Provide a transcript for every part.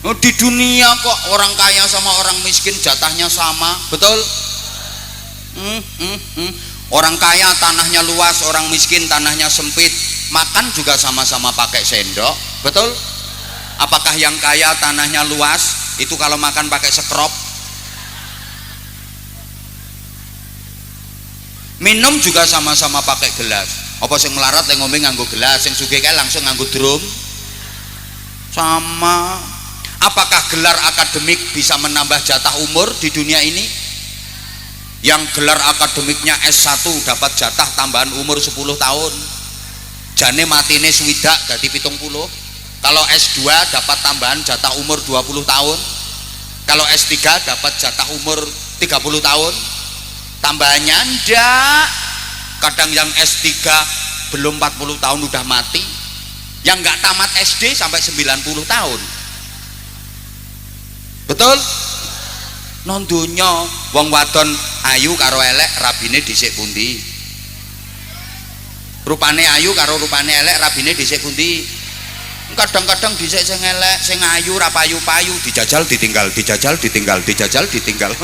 Di dunia kok orang kaya sama orang miskin jatahnya sama, betul? Orang kaya tanahnya luas, orang miskin tanahnya sempit, makan juga sama-sama pakai sendok, betul? Apakah yang kaya tanahnya luas itu kalau makan pakai sekrop? Minum juga sama-sama pakai gelas. Apa sing melarat yang ngombe nganggo gelas, yang sugih kae langsung nganggo drum? Sama. Apakah gelar akademik bisa menambah jatah umur di dunia ini? Yang gelar akademiknya S1 dapat jatah tambahan umur 10 tahun. Jane matine swidak dadi 70. Kalau S2 dapat tambahan jatah umur 20 tahun. Kalau S3 dapat jatah umur 30 tahun. Tambahannya ndak. Kadang yang S3 belum 40 tahun udah mati. Yang nggak tamat SD sampai 90 tahun. Betul? Non donya wong wadon ayu karo elek rabine dhisik pundi? Rupane ayu karo rupane elek rabine dhisik pundi? Kadang-kadang dhisik sing elek, sing ayu ra payu-payu, dijajal ditinggal, dijajal ditinggal, dijajal ditinggal.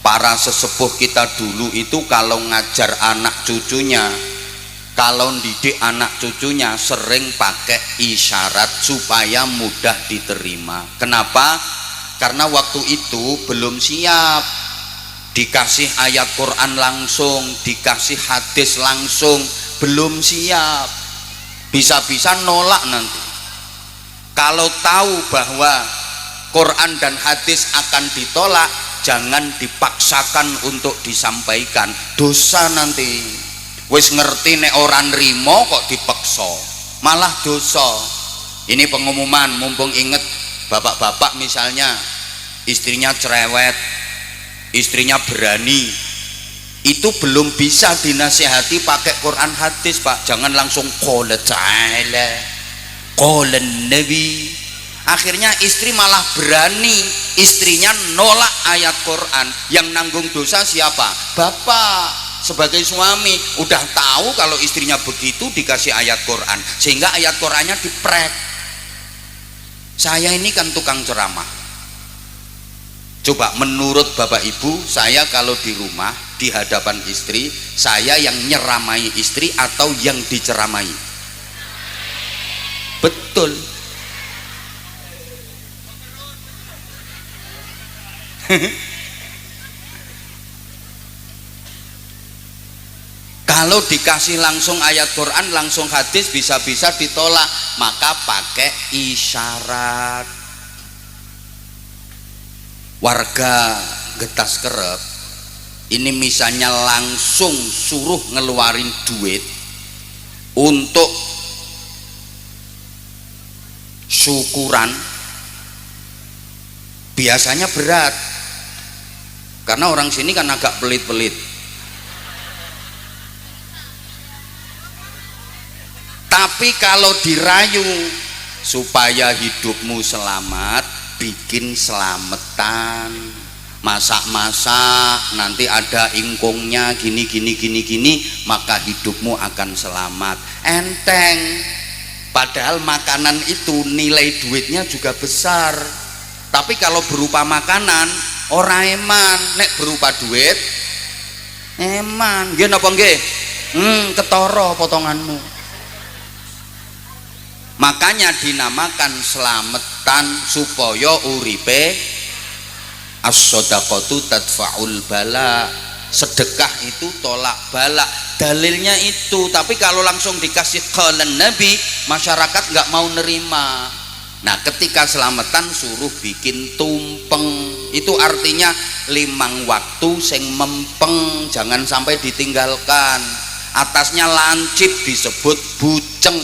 Para sesepuh kita dulu itu kalau ngajar anak cucunya, kalau didik anak cucunya sering pakai isyarat supaya mudah diterima. Kenapa? Karena waktu itu belum siap dikasih ayat Quran langsung, dikasih hadis langsung, belum siap, bisa-bisa nolak nanti. Kalau tahu bahwa Quran dan hadis akan ditolak, jangan dipaksakan untuk disampaikan, dosa nanti. Wis ngerti nek ora nrimo kok dipaksa, malah dosa. Ini pengumuman, mumpung inget bapak-bapak misalnya istrinya cerewet, istrinya berani, itu belum bisa dinasihati pakai Quran hadis, Pak. Jangan langsung qala ta'ala qala nabi. Akhirnya istri malah berani, istrinya nolak ayat Quran. Yang nanggung dosa siapa? Bapak. Sebagai suami udah tahu kalau istrinya begitu dikasih ayat Quran, sehingga ayat Qurannya diprek. Saya ini kan tukang ceramah. Coba menurut Bapak Ibu, saya kalau di rumah di hadapan istri, saya yang nyeramai istri atau yang diceramai? Betul. Kalau dikasih langsung ayat Quran, langsung hadis, bisa-bisa ditolak, maka pakai isyarat. Warga Getas Kerep ini misalnya langsung suruh ngeluarin duit untuk syukuran, biasanya berat karena orang sini kan agak pelit-pelit. Tapi kalau dirayu supaya hidupmu selamat, bikin selametan, masak-masak, nanti ada ingkungnya gini, maka hidupmu akan selamat. Enteng. Padahal makanan itu nilai duitnya juga besar. Tapi kalau berupa makanan, ora eman. Nek berupa duit, eman. Nggih napa nggih? Ketara potonganmu. Makanya dinamakan selametan supaya uripe as-shadaqatu tadfa'ul bala. Sedekah itu tolak bala. Dalilnya itu. Tapi kalau langsung dikasih qalan Nabi, masyarakat nggak mau nerima. Nah, ketika selamatan suruh bikin tumpeng. Itu artinya 5 waktu sing mempeng, jangan sampai ditinggalkan. Atasnya lancip disebut buceng.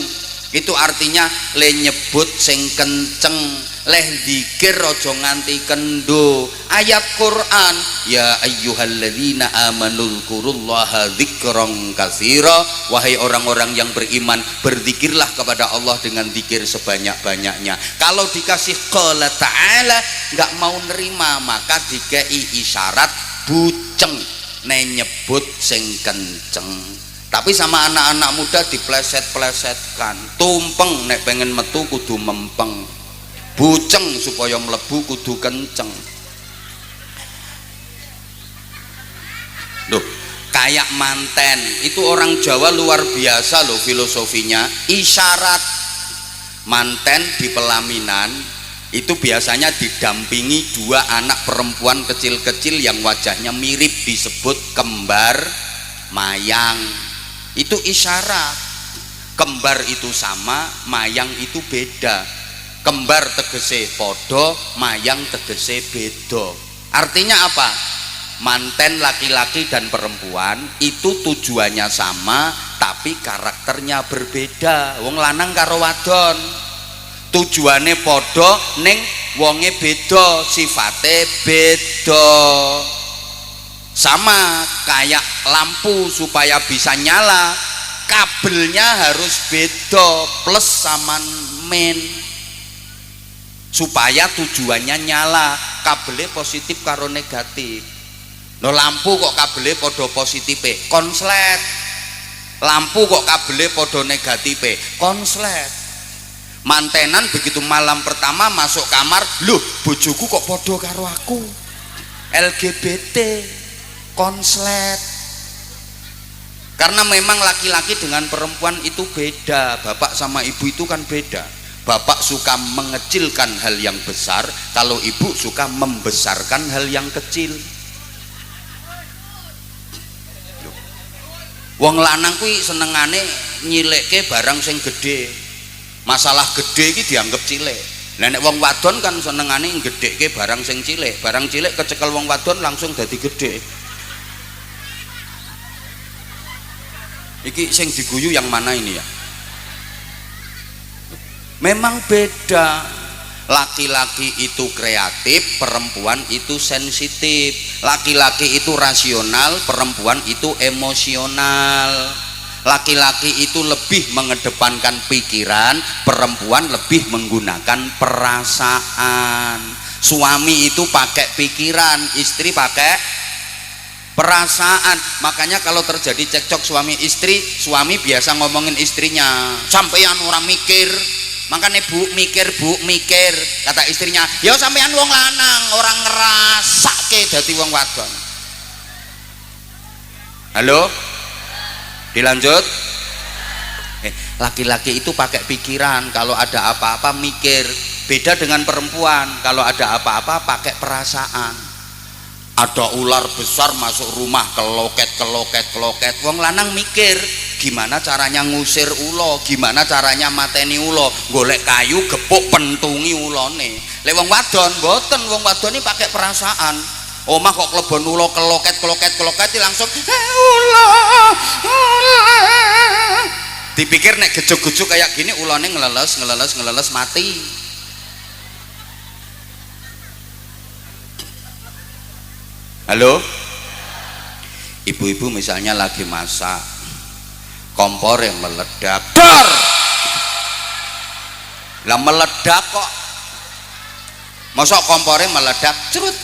Itu artinya le nyebut sing kenceng, leh dzikir aja nganti kendo. Ayat Quran, ya ayyuhalladzina amanu dzkurullaha dzikran katsira. Wahai orang-orang yang beriman, berzikirlah kepada Allah dengan zikir sebanyak-banyaknya. Kalau dikasih qala ta'ala nggak mau nerima, maka dikei isyarat buceng, ne nyebut sing kenceng. Tapi sama anak-anak muda dipleset-plesetkan, tumpeng nek pengen metu kudu mempeng. buceng supaya mlebu kudu kenceng. Loh, kayak manten itu orang Jawa luar biasa loh filosofinya. Isyarat manten di pelaminan itu biasanya didampingi dua anak perempuan kecil-kecil yang wajahnya mirip, disebut kembar mayang. Itu isyarat. Kembar itu sama, mayang itu beda. Kembar tegese podo, mayang tegese bedo. Artinya apa? Manten laki-laki dan perempuan itu tujuannya sama tapi karakternya berbeda. Wong lanang karo wadon tujuane podo ning wonge beda, sifate beda. Sama kayak lampu supaya bisa nyala, kabelnya harus beda, plus sama min, supaya tujuannya nyala. Kabelnya positif karo negatif. No lampu kok kabelnya podo positife, konslet. Lampu kok kabelnya podo negatife, konslet. Mantenan begitu malam pertama masuk kamar, loh bojoku kok podo karo aku, LGBT, konslet. Karena memang laki-laki dengan perempuan itu beda. Bapak sama ibu itu kan beda. Bapak suka mengecilkan hal yang besar, kalau ibu suka membesarkan hal yang kecil. Wong lanang kuwi senengane nyileke barang sing gede. Masalah gede iki dianggap cilik. Lah nek wong wadon kan senengane nggedhekke barang sing cilik. Barang cilik kecekel wong wadon langsung dadi gede. Iki sing diguyu yang mana ini ya? Memang beda. Laki-laki itu kreatif, perempuan itu sensitif. Laki-laki itu rasional, perempuan itu emosional. Laki-laki itu lebih mengedepankan pikiran, perempuan lebih menggunakan perasaan. Suami itu pakai pikiran, istri pakai perasaan. Makanya kalau terjadi cekcok suami istri, suami biasa ngomongin istrinya, sampeyan ora mikir. Makanya bu mikir, kata istrinya, ya sampeyan wong lanang, orang ngerasake dadi wong wadon. Halo, dilanjut. Laki-laki itu pakai pikiran, kalau ada apa-apa mikir. Beda dengan perempuan, kalau ada apa-apa pakai perasaan. Ada ular besar masuk rumah, keloket. Wong lanang mikir, gimana caranya ngusir ulo, gimana caranya mateni ulo, golek kayu gepuk pentungi ulone. Lek wong wadon mboten, wong wadon ini pakai perasaan. Omah kok klebon ulo keloket langsung ulo. Dipikir nek gejuk-gejuk kayak gini ulone ngeleles mati. Halo, ibu-ibu misalnya lagi masak, kompor yang meledak, dor, lah meledak kok, masa kompornya meledak, cerut.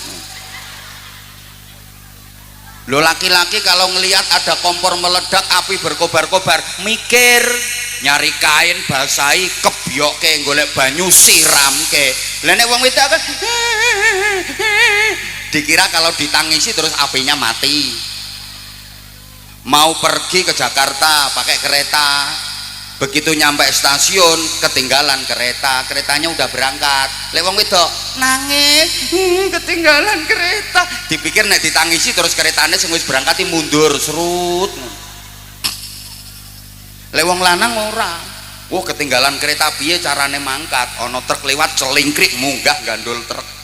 Lo laki-laki kalau ngelihat ada kompor meledak, api berkobar-kobar, mikir, nyari kain basahi, kebyok ke, golek banyu siram ke. Lah nek wong wedok kan dikira kalau ditangisi terus apinya mati. Mau pergi ke Jakarta pakai kereta, begitu nyampe stasiun ketinggalan kereta, keretanya udah berangkat. Lek wong wedok nangis, ketinggalan kereta. Dipikir nek ditangisi terus keretanya sing wis berangkat mundur serut. Lek wong lanang ora. Wah ketinggalan kereta piye carane mangkat? Ono truk lewat celingkrik munggah gandul truk.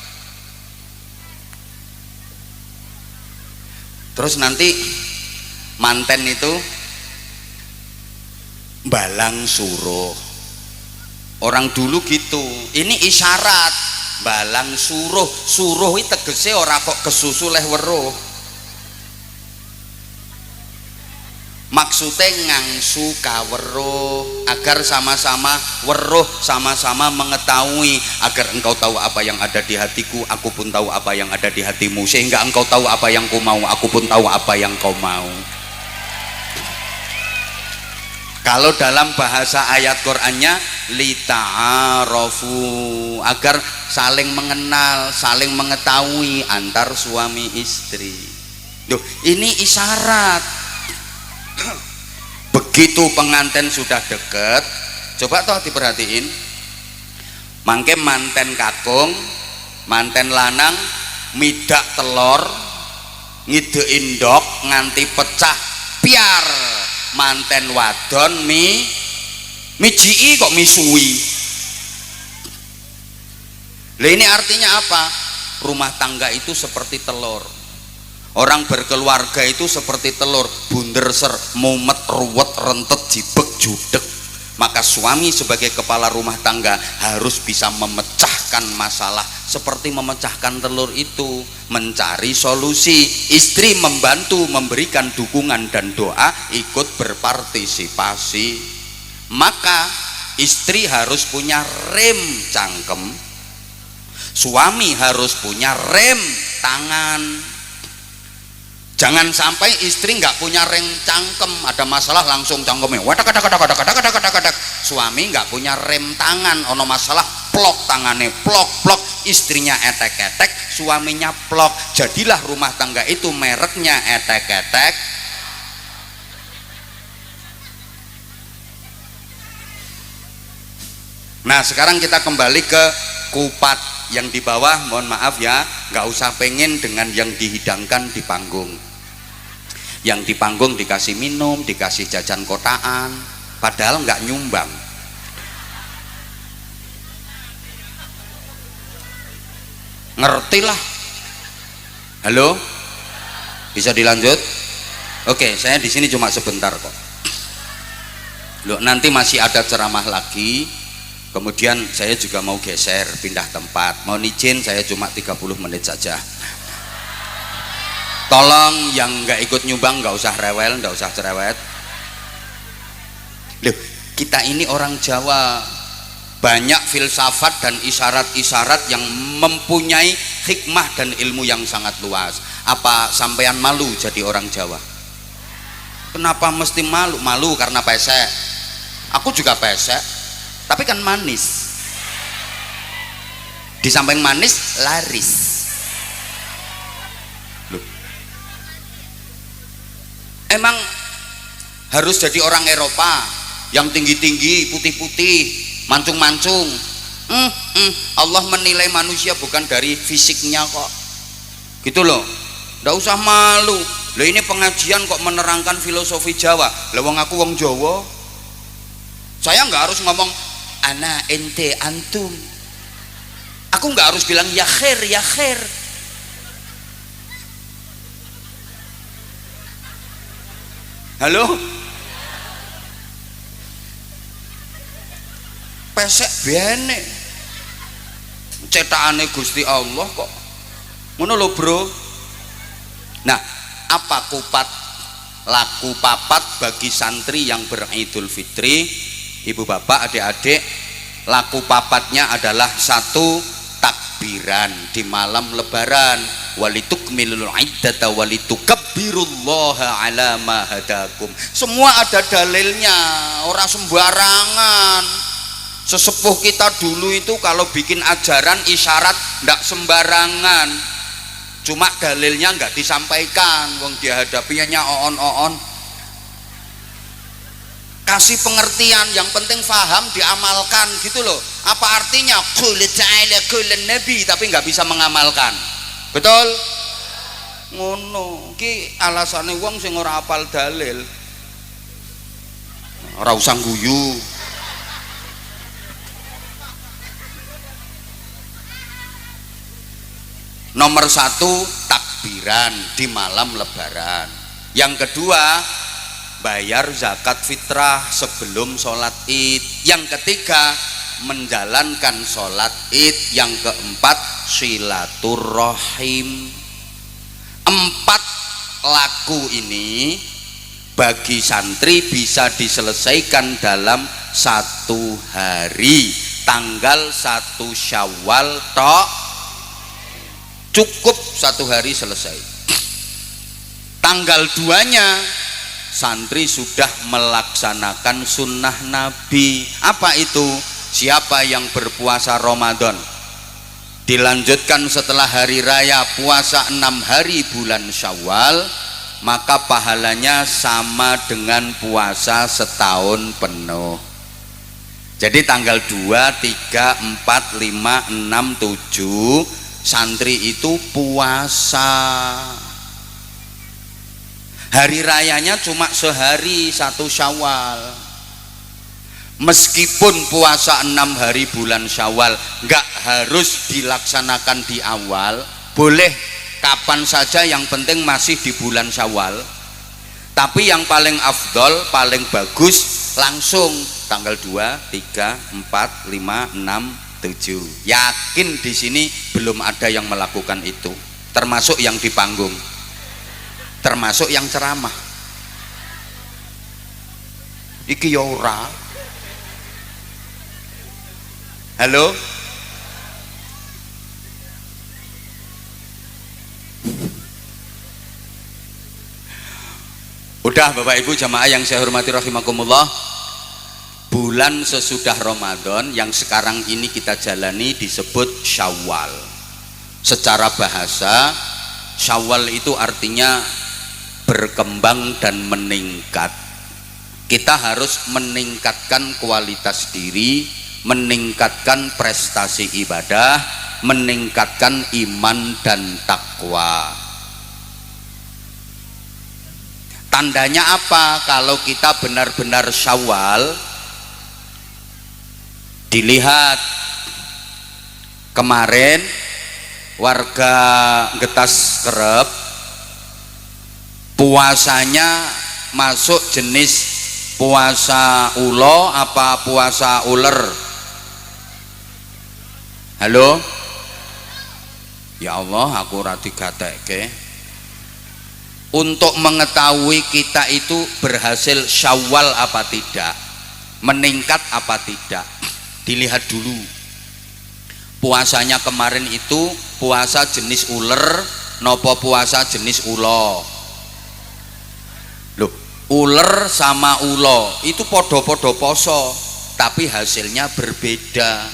Terus nanti manten itu balang suruh. Orang dulu gitu. Ini isyarat balang suruh. Suruh itu tegese ora kok kesusu leh weruh. Maksudnya ngangsu kaweruh, agar sama-sama weruh, sama-sama mengetahui, agar engkau tahu apa yang ada di hatiku, aku pun tahu apa yang ada di hatimu, sehingga engkau tahu apa yang ku mau, aku pun tahu apa yang kau mau. Kalau dalam bahasa ayat Qur'annya lita'arafu, agar saling mengenal, saling mengetahui antar suami istri. Duh, ini isyarat. Begitu pengantin sudah deket, coba toh diperhatiin, mangke manten kakung, manten lanang midak telur, ngidein ndok nganti pecah piar, manten wadon mijii kok misui. Lah ini artinya apa? Rumah tangga itu seperti telur. Orang berkeluarga itu seperti telur, bunder ser, mumet, ruwet, rentet, jibek, judek. Maka suami sebagai kepala rumah tangga harus bisa memecahkan masalah seperti memecahkan telur itu, mencari solusi. Istri membantu, memberikan dukungan dan doa, ikut berpartisipasi. Maka istri harus punya rem cangkem, suami harus punya rem tangan. Jangan sampai istri nggak punya rem cangkem, ada masalah langsung cangkemnya wadak wadak wadak wadak wadak wadak wadak. Suami nggak punya rem tangan, ono masalah plok tangannya plok plok, istrinya etek etek, suaminya plok. Jadilah rumah tangga itu mereknya etek etek. Nah sekarang kita kembali ke kupat yang di bawah. Mohon maaf ya, nggak usah pengen dengan yang dihidangkan di panggung. Yang di panggung dikasih minum, dikasih jajan kotaan, padahal nggak nyumbang. Ngertilah. Halo, bisa dilanjut? Oke, saya di sini cuma sebentar kok. Loh, nanti masih ada ceramah lagi. Kemudian saya juga mau geser, pindah tempat. Mohon izin, saya cuma 30 menit saja. Tolong yang nggak ikut nyumbang nggak usah rewel, nggak usah cerewet. Loh, kita ini orang Jawa, banyak filsafat dan isyarat-isyarat yang mempunyai hikmah dan ilmu yang sangat luas. Apa sampean malu jadi orang Jawa? Kenapa mesti malu? Malu karena pesek. Aku juga pesek, tapi kan manis. Di samping manis, laris. Emang harus jadi orang Eropa yang tinggi-tinggi, putih-putih, mancung-mancung? Allah menilai manusia bukan dari fisiknya kok, gitu loh. Nggak usah malu. Loh, ini pengajian kok menerangkan filosofi Jawa. Lah wong aku wong Jawa, saya nggak harus ngomong ana ente antum. Aku nggak harus bilang ya khair ya khair. Halo, pesek bene cetakane Gusti Allah kok ngono lho bro. Nah, apa kupat laku papat bagi santri yang beridul fitri? Ibu bapak adik-adik, laku papatnya adalah satu, takbiran di malam lebaran, walitukmilul iddata walitukabbirullaha ala ma hadakum. Semua ada dalilnya, orang sembarangan. Sesepuh kita dulu itu kalau bikin ajaran isyarat ndak sembarangan, cuma dalilnya nggak disampaikan, wong dihadapinya oon-oon. Kasih pengertian, yang penting faham, diamalkan gitu loh. Apa artinya qul ta'ala qul nabi tapi nggak bisa mengamalkan? Betul? Ngono ki alasane wong sing ora apal dalil. Ora usah guyu. Nomor satu, takbiran di malam lebaran. Yang kedua, bayar zakat fitrah sebelum sholat id. Yang ketiga, menjalankan sholat id. Yang keempat, silaturrahim. 4 laku ini bagi santri bisa diselesaikan dalam 1 hari. Tanggal 1 Syawal tok, cukup 1 hari selesai. Tanggal 2-nya santri sudah melaksanakan sunnah Nabi. Apa itu? Siapa yang berpuasa Ramadan dilanjutkan setelah hari raya puasa 6 hari bulan Syawal, maka pahalanya sama dengan puasa setahun penuh. Jadi tanggal 2, 3, 4, 5, 6, 7 santri itu puasa. Hari rayanya cuma sehari, 1 Syawal. Meskipun puasa 6 hari bulan Syawal nggak harus dilaksanakan di awal, boleh kapan saja, yang penting masih di bulan Syawal. Tapi yang paling afdol, paling bagus langsung tanggal 2, 3, 4, 5, 6, 7. Yakin di sini belum ada yang melakukan itu, termasuk yang di panggung, termasuk yang ceramah. Iki ya ora. Halo? Udah Bapak Ibu jamaah yang saya hormati rahimakumullah, bulan sesudah Ramadan yang sekarang ini kita jalani disebut Syawal. Secara bahasa, Syawal itu artinya berkembang dan meningkat. Kita harus meningkatkan kualitas diri, meningkatkan prestasi ibadah, meningkatkan iman dan takwa. Tandanya apa? Kalau kita benar-benar Syawal, dilihat kemarin warga Getas Kerep puasanya masuk jenis puasa ulo apa puasa uler? Halo? Ya Allah, aku rati gatekke. Untuk mengetahui kita itu berhasil Syawal apa tidak, meningkat apa tidak, dilihat dulu puasanya kemarin itu puasa jenis uler nopo puasa jenis ulo. Loh, uler sama ulo itu podo-podo poso, tapi hasilnya berbeda,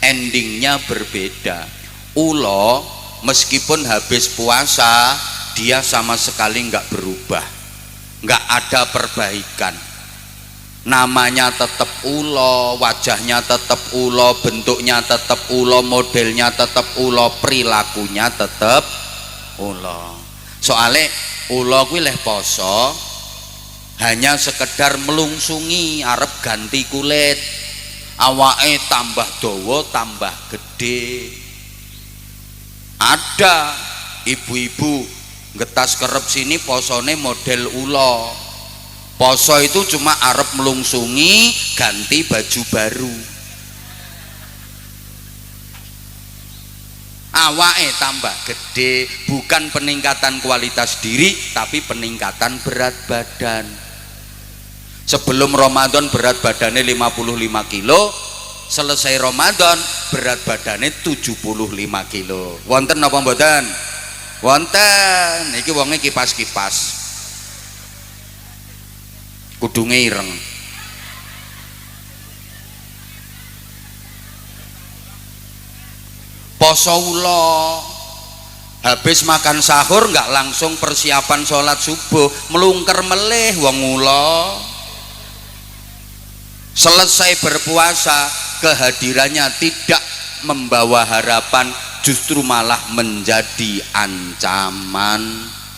endingnya berbeda. Ulo meskipun habis puasa dia sama sekali nggak berubah, nggak ada perbaikan, namanya tetap ulo, wajahnya tetap ulo, bentuknya tetap ulo, modelnya tetap ulo, perilakunya tetap ulo. Soalnya ulo kuwi leh poso hanya sekedar melungsungi arep ganti kulit, awake tambah dawa tambah gede. Ada ibu-ibu Getas Kerep sini posone model ulo, poso itu cuma arep melungsungi ganti baju baru, awake tambah gede. Bukan peningkatan kualitas diri tapi peningkatan berat badan. Sebelum Ramadan berat badannya 55 kilo, selesai Ramadan berat badannya 75 kilo. Wonten apa mboten? Wonten. Iki wonge kipas-kipas kudunge ireng. Poso ulo, habis makan sahur nggak langsung persiapan sholat subuh, melungker meleh wong ulo. Selesai berpuasa kehadirannya tidak membawa harapan, justru malah menjadi ancaman.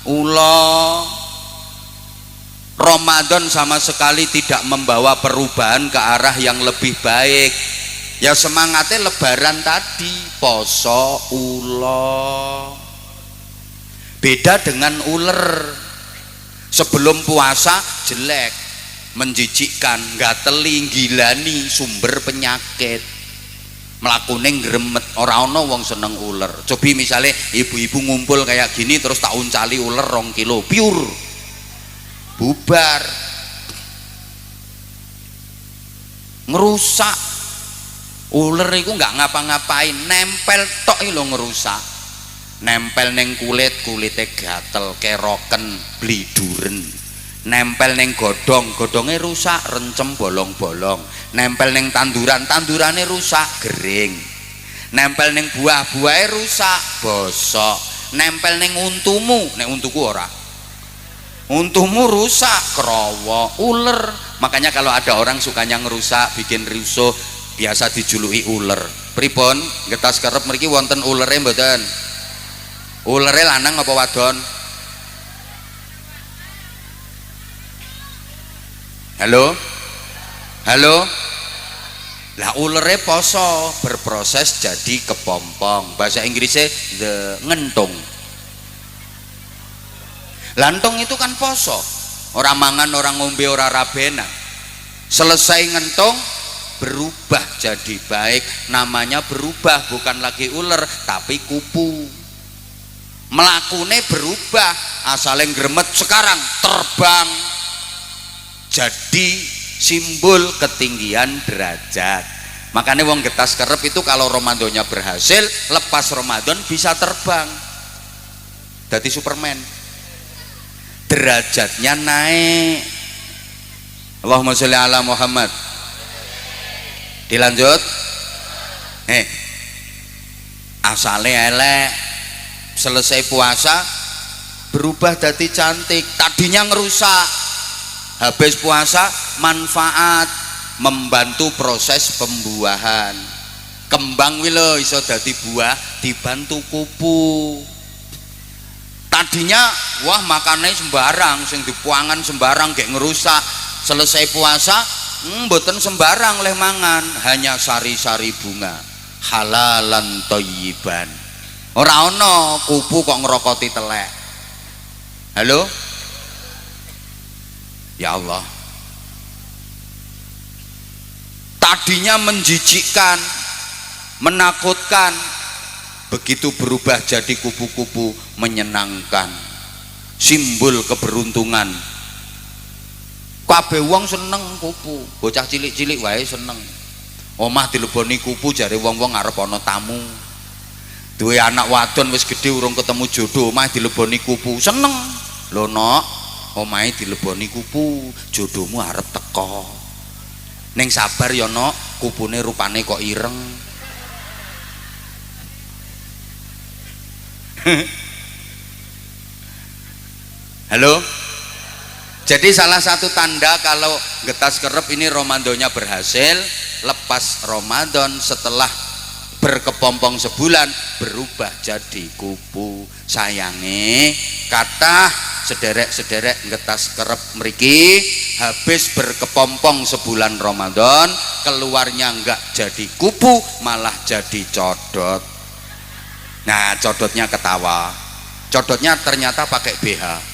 Ulo Ramadan sama sekali tidak membawa perubahan ke arah yang lebih baik. Ya semangatnya lebaran tadi, poso ulo. Beda dengan uler, sebelum puasa jelek, menjijikkan, gateli, gilani, sumber penyakit, melakukan gremet. Ora ono wong seneng uler. Cobi misalnya ibu-ibu ngumpul kayak gini terus tak uncali uler 2 kilo pure, bubar, ngerusak. Uler itu nggak ngapa-ngapain, nempel tok lho ngerusak. Nempel neng kulit, kulitnya gatel, keroken, bliduren. nempel neng godhongnya rusak, rencem bolong-bolong. Nempel neng tandurannya rusak, gering. Nempel neng buahnya rusak, bosok. Nempel neng untuku ora. Untumu rusak, kerowo, uler. Makanya kalau ada orang sukanya ngerusak, bikin rusuh, biasa dijuluki uler. Pripun? Getas kerep mriki wonten ulere mboten? Ulere lanang apa wadon? Halo? Halo? Lah ulere poso berproses jadi kepompong. Bahasa Inggrisnya the ngentung. Lantung itu kan poso. Orang mangan, orang ngombe, orang rabena. Selesai ngentung berubah jadi baik. Namanya berubah, bukan lagi uler tapi kupu. Melakune berubah, asalnya gremet sekarang terbang. Jadi simbol ketinggian derajat. Makanya wong getas kerep itu kalau Ramadannya berhasil, lepas Ramadan bisa terbang jadi Superman, derajatnya naik. Allahumma sholli ala Muhammad. Dilanjut. Asale elek, selesai puasa berubah jadi cantik. Tadinya ngerusak, habis puasa manfaat, membantu proses pembuahan. Kembang wilo iso dadi buah dibantu kupu. Tadinya wah makannya sembarang, sing dipuangan sembarang kayak ngerusak. Selesai puasa mboten sembarang leh mangan, hanya sari-sari bunga halalan thayyiban. Ora ana kupu kok ngerokoti telek. Halo? Ya Allah, tadinya menjijikkan, menakutkan, begitu berubah jadi kupu-kupu menyenangkan, simbol keberuntungan. Kabeh wong seneng kupu, bocah cilik-cilik wae seneng. Omah dileboni kupu jare wong-wong arep ana tamu. Duwe anak wadon wis gedhe urung ketemu jodoh, omah dileboni kupu, seneng. Lho nok, omahe dileboni kupu, jodohmu arep teko. Ning sabar ya nok, kupune rupane kok ireng. Halo? Jadi salah satu tanda kalau getas kerep ini Ramadannya berhasil, lepas Ramadan setelah berkepompong sebulan berubah jadi kupu. Sayange kata sederek-sederek getas kerep mriki habis berkepompong sebulan Ramadan, keluarnya enggak jadi kupu malah jadi codot. Nah codotnya ketawa, codotnya ternyata pakai BH.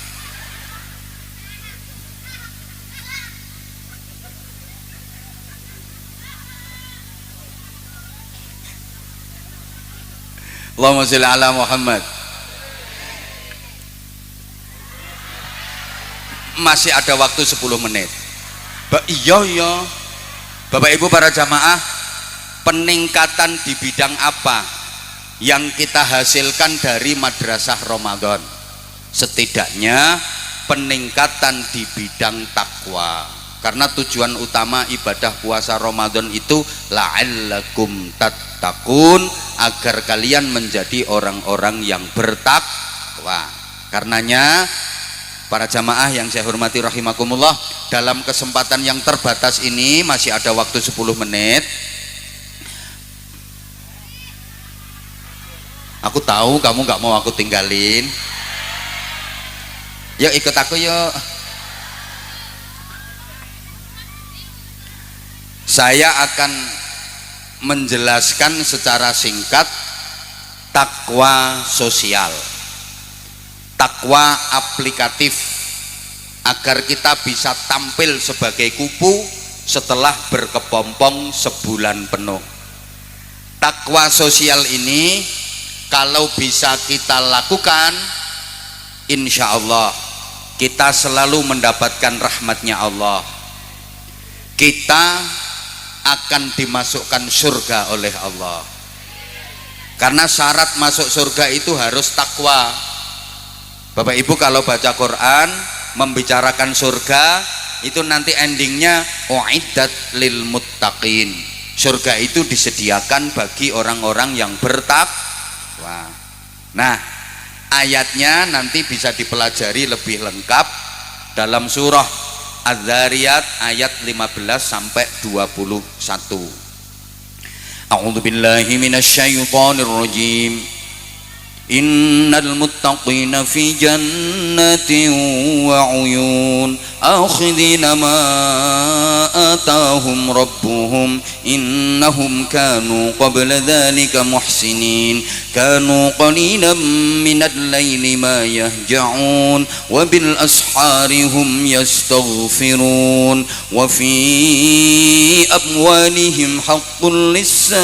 Allahumma sholli ala Muhammad. Masih ada waktu 10 menit. Iya Bapak Ibu para jamaah, peningkatan di bidang apa yang kita hasilkan dari madrasah Ramadan? Setidaknya peningkatan di bidang takwa, karena tujuan utama ibadah puasa Ramadan itu la'allakum tattaqun, agar kalian menjadi orang-orang yang bertakwa. Karenanya para jamaah yang saya hormati rahimakumullah, dalam kesempatan yang terbatas ini masih ada waktu 10 menit. Aku tahu kamu nggak mau aku tinggalin. Yuk ikut aku yuk. Saya akan menjelaskan secara singkat takwa sosial, takwa aplikatif, agar kita bisa tampil sebagai kupu setelah berkepompong sebulan penuh. Takwa sosial ini kalau bisa kita lakukan, insya Allah kita selalu mendapatkan rahmatnya Allah. Kita akan dimasukkan surga oleh Allah, karena syarat masuk surga itu harus takwa. Bapak Ibu kalau baca Quran membicarakan surga itu nanti endingnya uiddat lil muttaqin. Surga itu disediakan bagi orang-orang yang bertakwa. Nah, ayatnya nanti bisa dipelajari lebih lengkap dalam surah Az-Zariyat ayat 15 sampai 21. A'udzu billahi minasy syaithanir rajim. Innal muttaqina fi jannatin wa 'uyun akhidhina ma atahum rabbuhum innahum kanu qabla dhalika muhsinin kanu qalilan minal laili ma yahja'un wa bil ashari hum yastaghfirun wa fi amwalihim haqqul lis-sa'ili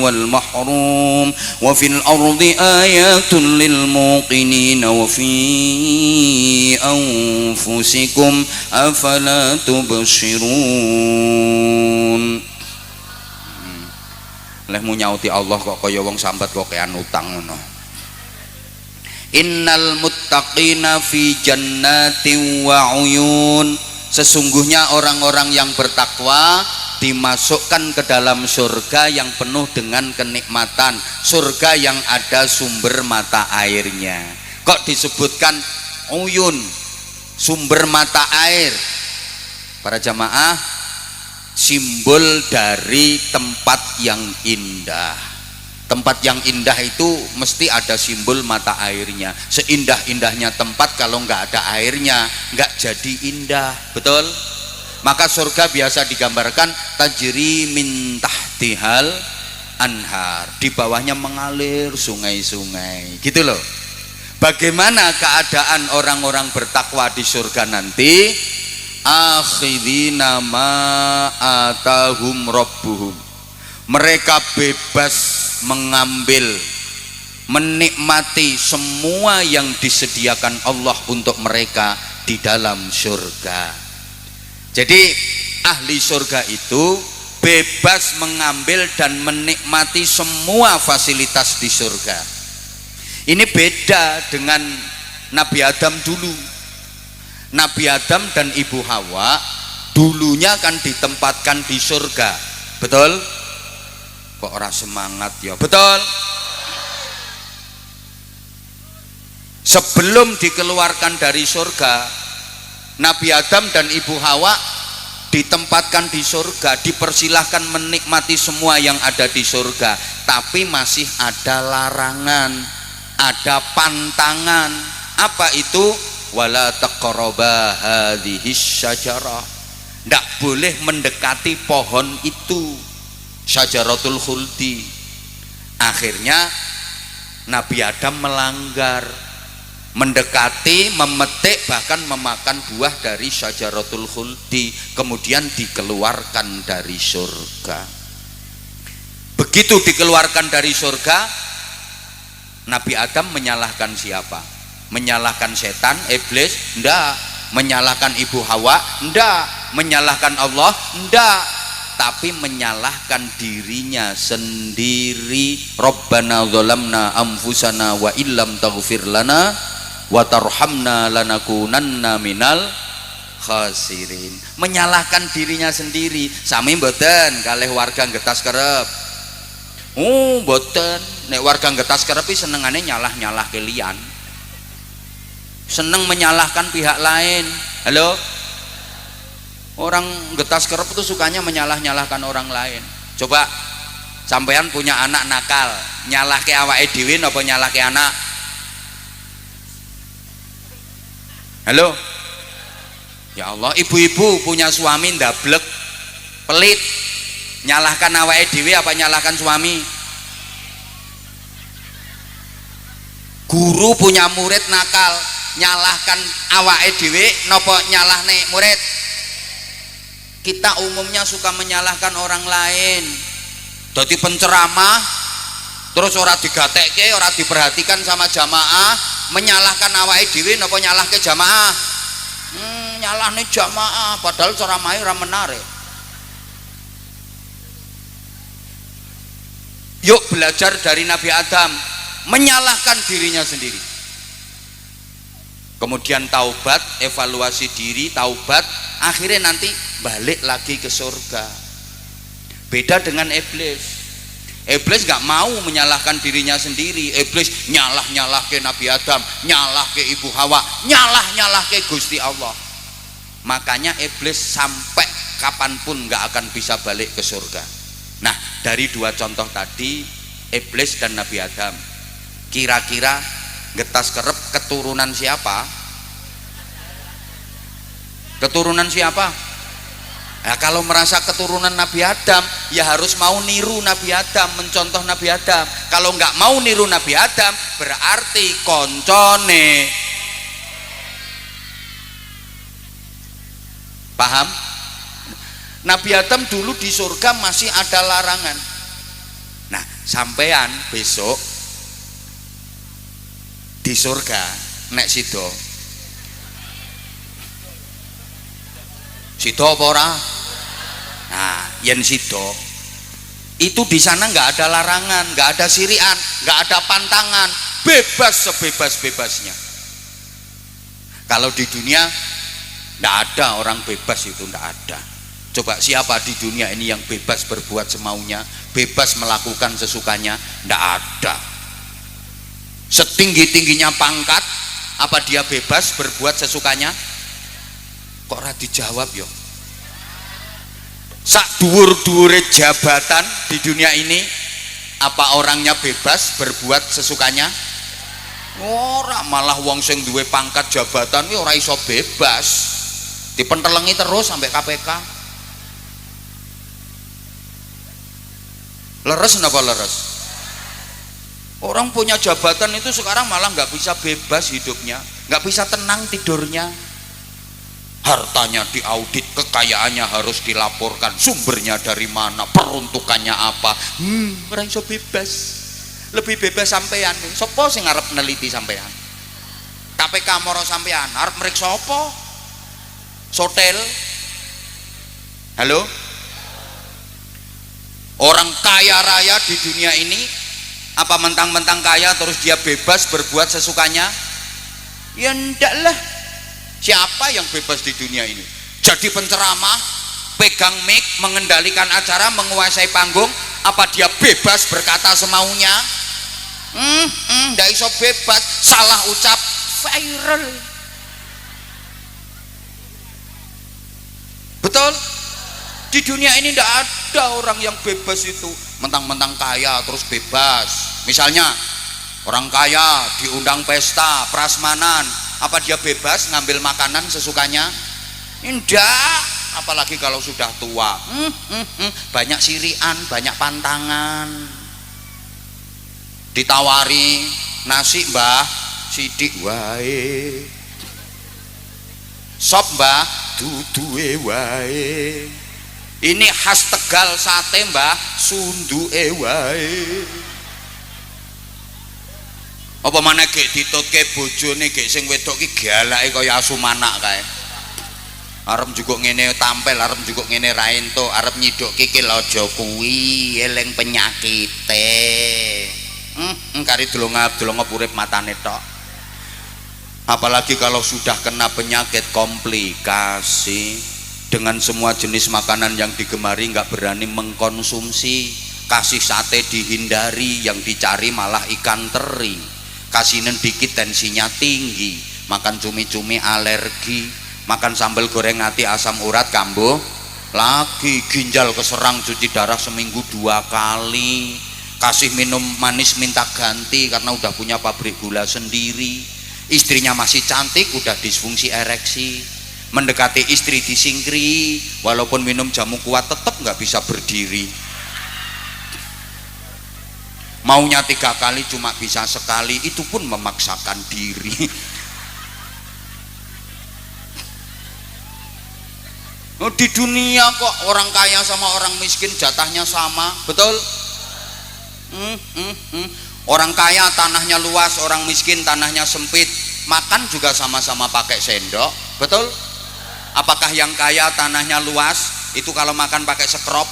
wal mahrum wa fil ardi ayatun lil muqinin wa fi anfusikum afala tubsirun. Lehmu nyauti Allah kok kaya wong sambat kok kean utang ngono. Innal muttaqina fi jannatin wa uyun. Sesungguhnya orang-orang yang bertakwa dimasukkan ke dalam surga yang penuh dengan kenikmatan, surga yang ada sumber mata airnya. Kok disebutkan uyun, sumber mata air? Para jamaah, simbol dari tempat yang indah. Tempat yang indah itu mesti ada simbol mata airnya. Seindah-indahnya tempat kalau nggak ada airnya nggak jadi indah, betul? Maka surga biasa digambarkan tajri min tahtihal anhar, di bawahnya mengalir sungai-sungai, gitu loh. Bagaimana keadaan orang-orang bertakwa di surga nanti? Akhidina ma atahum rabbuhum, mereka bebas mengambil, menikmati semua yang disediakan Allah untuk mereka di dalam surga. Jadi ahli surga itu bebas mengambil dan menikmati semua fasilitas di surga. Ini beda dengan Nabi Adam dulu. Nabi Adam dan Ibu Hawa dulunya kan ditempatkan di surga, betul? Kok orang semangat ya? Betul. Sebelum dikeluarkan dari surga, Nabi Adam dan Ibu Hawa ditempatkan di surga, dipersilahkan menikmati semua yang ada di surga, tapi masih ada larangan, ada pantangan. Apa itu? Wala taqraba hadhihi syajarah, tidak boleh mendekati pohon itu, syajaratul khuldi. Akhirnya Nabi Adam melanggar, mendekati, memetik, bahkan memakan buah dari syajaratul khuldi, kemudian dikeluarkan dari surga. Begitu dikeluarkan dari surga, Nabi Adam menyalahkan siapa? Menyalahkan setan, iblis? Enggak. Menyalahkan Ibu Hawa? Enggak. Menyalahkan Allah? Enggak. Tapi menyalahkan dirinya sendiri. Rabbana zalamna anfusana wa illam taghfir lana wa tarhamna lanakunanna minal khasirin. Menyalahkan dirinya sendiri. Sami mboten kalih warga Getas Kerep. Mboten. Nek warga Getas Kerep iki senengane nyalah-nyalah kelian. Seneng menyalahkan pihak lain. Halo? Orang Getas Kerep itu sukanya menyalah-nyalahkan orang lain. Coba sampean punya anak nakal, nyalahke awake dhewe napa nyalahke anak? Halo? Ya Allah, ibu-ibu punya suami ndablek, pelit, nyalahkan awake dhewe apa nyalahkan suami? Guru punya murid nakal, nyalahkan awake dhewe napa nyalahne murid? Kita umumnya suka menyalahkan orang lain. Dadi penceramah terus ora digatekke, ora diperhatikan sama jamaah, menyalahkan awake dhewe napa nyalahke jamaah? Nyalahne jamaah padahal ceramahe ora menarik. Yuk belajar dari Nabi Adam, menyalahkan dirinya sendiri. kemudian taubat, evaluasi diri, taubat, akhirnya nanti balik lagi ke surga. Beda dengan iblis. Iblis gak mau menyalahkan dirinya sendiri. Iblis nyalah ke Nabi Adam, nyalah ke Ibu Hawa, nyalah ke Gusti Allah. Makanya iblis sampai kapanpun gak akan bisa balik ke surga. Nah, dari dua contoh tadi, iblis dan Nabi Adam, kira-kira getas kerep keturunan siapa? Keturunan siapa? Nah, kalau merasa keturunan Nabi Adam, ya harus mau niru Nabi Adam, mencontoh Nabi Adam. Kalau nggak mau niru Nabi Adam, berarti koncone. Paham? Nabi Adam dulu di surga masih ada larangan. Nah, sampean besok di surga nek sido apa ora? Nah, yen sido itu di sana nggak ada larangan, nggak ada sirian, nggak ada pantangan, bebas sebebas-bebasnya. Kalau di dunia nggak ada orang bebas, itu nggak ada. Coba siapa di dunia ini yang bebas berbuat semaunya, bebas melakukan sesukanya? Nggak ada. Setinggi-tingginya pangkat, apa dia bebas berbuat sesukanya? Kok ora dijawab yo? Sak dhuwur-dhuwure jabatan di dunia ini, apa orangnya bebas berbuat sesukanya? Ora, malah wong sing duwe pangkat jabatan kuwi ora iso bebas. Dipentelengi terus sampai KPK. Leres napa leres? Orang punya jabatan itu sekarang malah nggak bisa bebas hidupnya, nggak bisa tenang tidurnya. Hartanya diaudit, kekayaannya harus dilaporkan, sumbernya dari mana, peruntukannya apa. Ora iso bebas. Lebih bebas sampean. Sopo sing arep neliti sampean? KPK moro sampean arep mriksa apa? Sotel. Halo? Orang kaya raya di dunia ini, apa mentang-mentang kaya terus dia bebas berbuat sesukanya? Ya ndak lah. Siapa yang bebas di dunia ini? Jadi penceramah, pegang mic, mengendalikan acara, menguasai panggung, apa dia bebas berkata semaunya? Ndak iso bebas, salah ucap viral. Betul? Di dunia ini ndak ada orang yang bebas itu, mentang-mentang kaya terus bebas. Misalnya orang kaya diundang pesta prasmanan, apa dia bebas ngambil makanan sesukanya? Enggak, apalagi kalau sudah tua. Banyak sirian, banyak pantangan. Ditawari nasi, Mbah, sidik wae. Sop, Mbah, duduhe wae. Ini khas Tegal sate, Mbah, sunduke wae. Apa mana gek ditutke bojone gek sing wedok ki galake kaya asu manak kae. Arep njukuk ngene tampil, arep njukuk ngene ra entuk, arep nyiduk kikil aja kuwi, eling penyakite. Kari delonga urip matane tok. Apalagi kalau sudah kena penyakit komplikasi, dengan semua jenis makanan yang digemari nggak berani mengkonsumsi. Kasih sate dihindari, yang dicari malah ikan teri. Kasihnen dikit tensinya tinggi, makan cumi-cumi alergi, makan sambal goreng ati asam urat kambuh lagi, ginjal keserang, cuci darah seminggu 2 kali, kasih minum manis minta ganti karena udah punya pabrik gula sendiri, istrinya masih cantik udah disfungsi ereksi, mendekati istri disingkri, walaupun minum jamu kuat tetap nggak bisa berdiri. Maunya 3 kali cuma bisa sekali, itu pun memaksakan diri. Di dunia kok orang kaya sama orang miskin jatahnya sama, betul? Orang kaya tanahnya luas, orang miskin tanahnya sempit, makan juga sama-sama pakai sendok, betul? Apakah yang kaya tanahnya luas itu kalau makan pakai sekrop?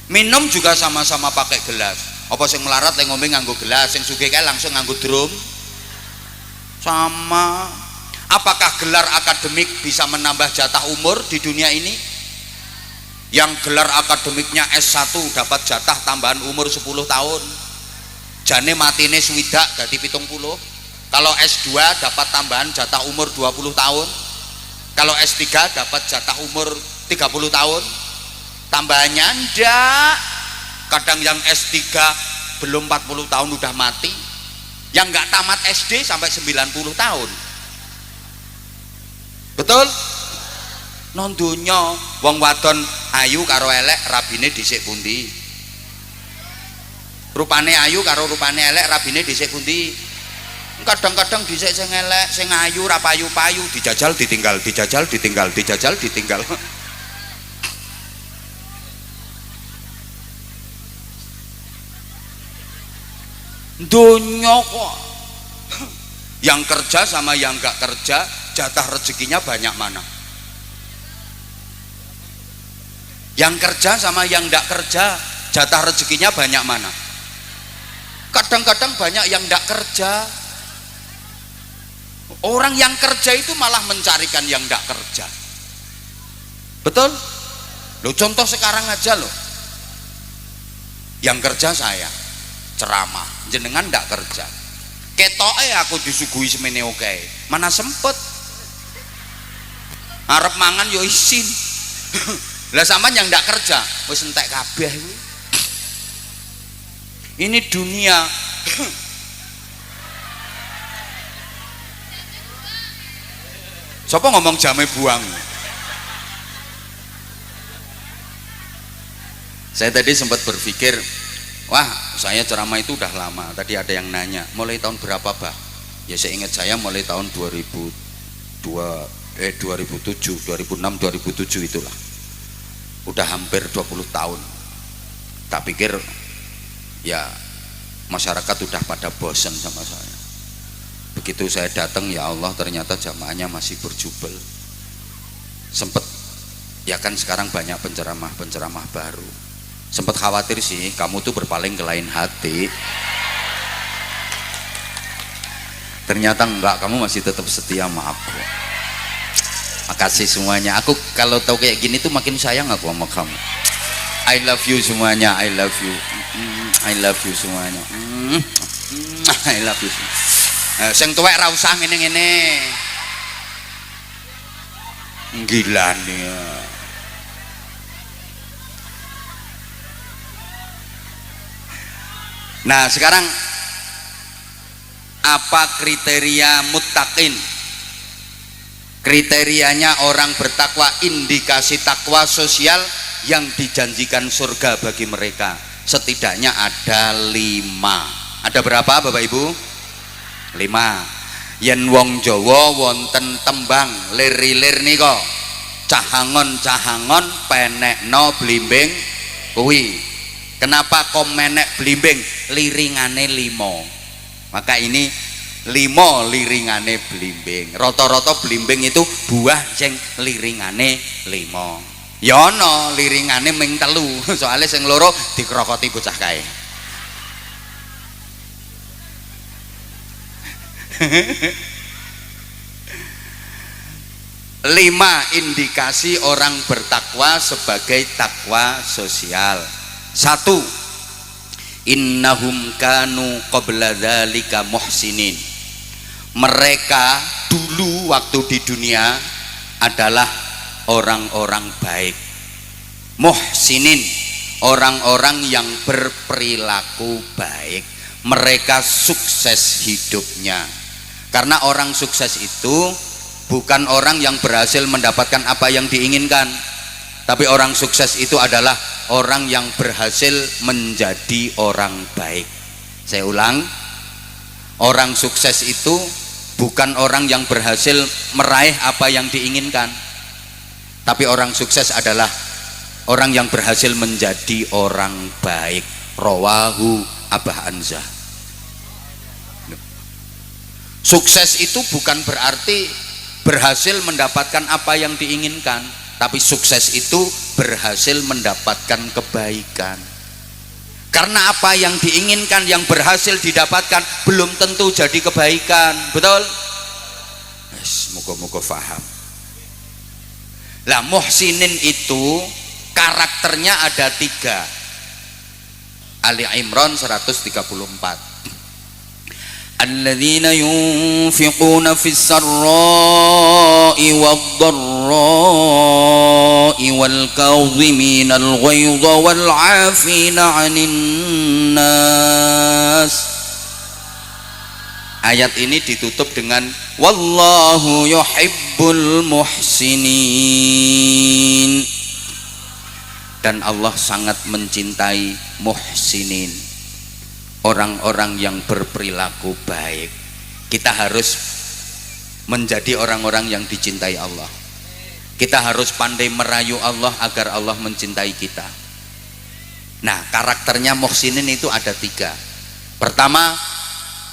Minum juga sama-sama pakai gelas. Apa sing melarat lek ngombe nganggo gelas, sing sugih kae langsung nganggo drum? Sama. Apakah gelar akademik bisa menambah jatah umur di dunia ini? Yang gelar akademiknya S1 dapat jatah tambahan umur 10 tahun. Jane matine swidak dadi 70. Kalau S2 dapat tambahan jatah umur 20 tahun. Kalau S3 dapat jatah umur 30 tahun. Tambahannya ndak. Kadang yang S3 belum 40 tahun udah mati. Yang nggak tamat SD sampai 90 tahun. Betul? Nang donya wong wadon ayu karo elek rabine dhisik pundi? Rupane ayu karo rupane elek rabine dhisik pundi? Kadang-kadang dhisik sing elek, sing ayu ra payu-payu, dijajal ditinggal, dijajal ditinggal, dijajal ditinggal. Donya kok. Yang kerja sama yang enggak kerja, jatah rezekinya banyak mana? Yang kerja sama yang enggak kerja, jatah rezekinya banyak mana? Kadang-kadang banyak yang enggak kerja. Orang yang kerja itu malah mencarikan yang enggak kerja. Betul? Loh, contoh sekarang aja loh. Yang kerja saya ceramah, jenengan enggak kerja. Ketoke aku disuguhi semene oke. Mana sempet. Arep mangan yo isin. Lah sampean yang ndak kerja wis entek kabeh kuwi. Ini dunia. Siapa ngomong jame buang? Saya tadi sempat berpikir, wah saya ceramah itu udah lama. Tadi ada yang nanya, mulai tahun berapa Bah? Ya saya ingat saya mulai tahun 2007, 2006, 2007 itulah. Udah hampir 20 tahun. Tak pikir ya masyarakat udah pada bosen sama saya. Begitu saya datang, ya Allah ternyata jamaahnya masih berjubel. Sempet ya kan sekarang banyak penceramah baru. Sempet khawatir sih kamu tuh berpaling ke lain hati. Ternyata enggak, kamu masih tetap setia sama aku. Makasih semuanya. Aku kalau tahu kayak gini tuh makin sayang aku sama kamu. I love you semuanya. I love you. I love you semuanya. I love you. Sing tuwek ra usah ngene-ngene. Gila nih. Nah, sekarang apa kriteria muttaqin? Kriterianya orang bertakwa, indikasi takwa sosial yang dijanjikan surga bagi mereka setidaknya ada 5. Ada berapa Bapak Ibu? 5. Yen wong Jawa wonten tembang lir-lir nika, cahangon-cahangon penekno blimbing kuwi. Kenapa kok menek blimbing? Liringane 5. Maka ini 5 liringane blimbing. Rata-rata blimbing itu buah sing liringane 5. Ya ana liringane ming 3, soalnya sing loro dikrokoti bocah kae. Lima indikasi orang bertakwa sebagai takwa sosial. 1. Innahum kanu qabla dzalika muhsinin. Mereka dulu waktu di dunia adalah orang-orang baik. Muhsinin, orang-orang yang berperilaku baik. Mereka sukses hidupnya. Karena orang sukses itu bukan orang yang berhasil mendapatkan apa yang diinginkan, tapi orang sukses itu adalah orang yang berhasil menjadi orang baik. Saya ulang, orang sukses itu bukan orang yang berhasil meraih apa yang diinginkan, tapi orang sukses adalah orang yang berhasil menjadi orang baik. Rawahu Abah Anzah. Sukses itu bukan berarti berhasil mendapatkan apa yang diinginkan, tapi sukses itu berhasil mendapatkan kebaikan. Karena apa yang diinginkan, yang berhasil didapatkan belum tentu jadi kebaikan. Betul? Moga-moga faham. Lah muhsinin itu karakternya ada 3. Ali Imran 134. Alladzina yunfiquna fis sarra'i wad-dharra'i wal kadhiminal ghaidha wal 'afina 'anil nas. Ayat ini ditutup dengan wallahu yuhibbul muhsinin, dan Allah sangat mencintai muhsinin, orang-orang yang berperilaku baik. Kita harus menjadi orang-orang yang dicintai Allah. Kita harus pandai merayu Allah agar Allah mencintai kita. Nah, karakternya muhsinin itu ada 3. Pertama,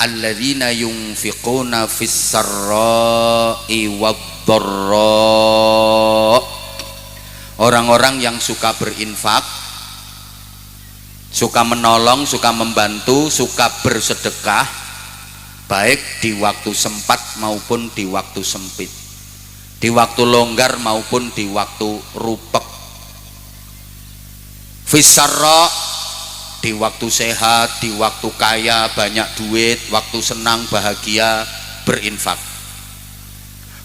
alladzina yunfiquna fis sarra'i wad-dharra'. Orang-orang yang suka berinfak, suka menolong, suka membantu, suka bersedekah, baik di waktu sempat maupun di waktu sempit, di waktu longgar maupun di waktu rupek. Fis sarra', di waktu sehat, di waktu kaya, banyak duit, waktu senang, bahagia, berinfak.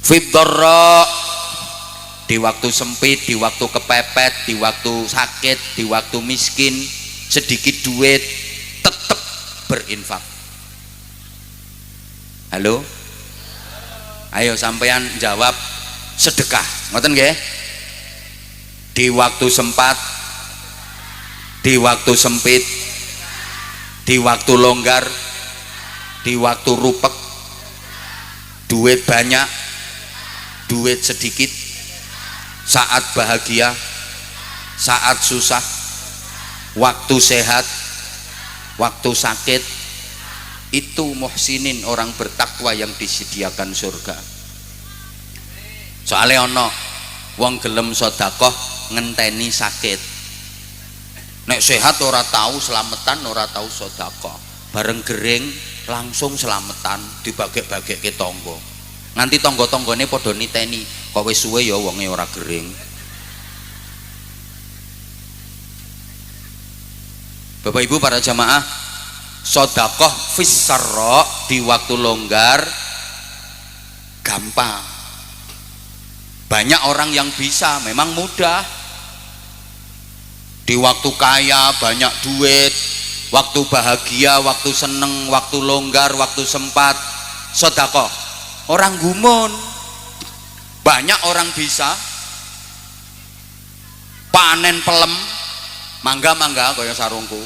Fid dharra', di waktu sempit, di waktu kepepet, di waktu sakit, di waktu miskin, sedikit duit, tetap berinfak. Halo? Ayo sampean jawab sedekah. Ngoten nggih? Di waktu sempat, di waktu sempit, di waktu longgar, di waktu rupek, duit banyak, duit sedikit, saat bahagia, saat susah, waktu sehat, waktu sakit. Itu muhsinin, orang bertakwa yang disediakan surga. Soalnya ono wong gelem sedekah ngenteni sakit. Nek sehat ora tahu selamatan, ora tahu sedekah. Bareng gering langsung selamatan, dibagi-bagike tangga. Nganti tangga-tanggane padha niteni, kok wis suwe ya wonge ora gering. Bapak Ibu para jamaah, sedekah fis sarra' di waktu longgar gampang. Banyak orang yang bisa, memang mudah. Di waktu kaya, banyak duit, waktu bahagia, waktu seneng, waktu longgar, waktu sempat, sedekah. Orang gumun, banyak orang bisa. Panen pelem, mangga-mangga kaya sarungku.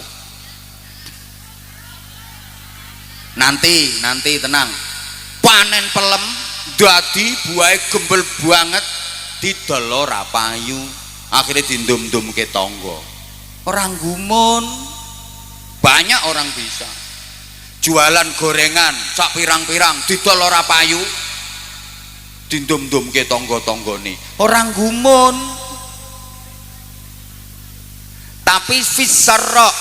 Nanti tenang. Panen pelem, dadi buahe gembel banget, didol ora payu, akhirnya dindum-dum ke tangga. Orang gumun, banyak orang bisa. Jualan gorengan sak pirang-pirang didol ora payu, dindum-dum ke tangga-tanggane. Orang gumun. Tapi fis sarra',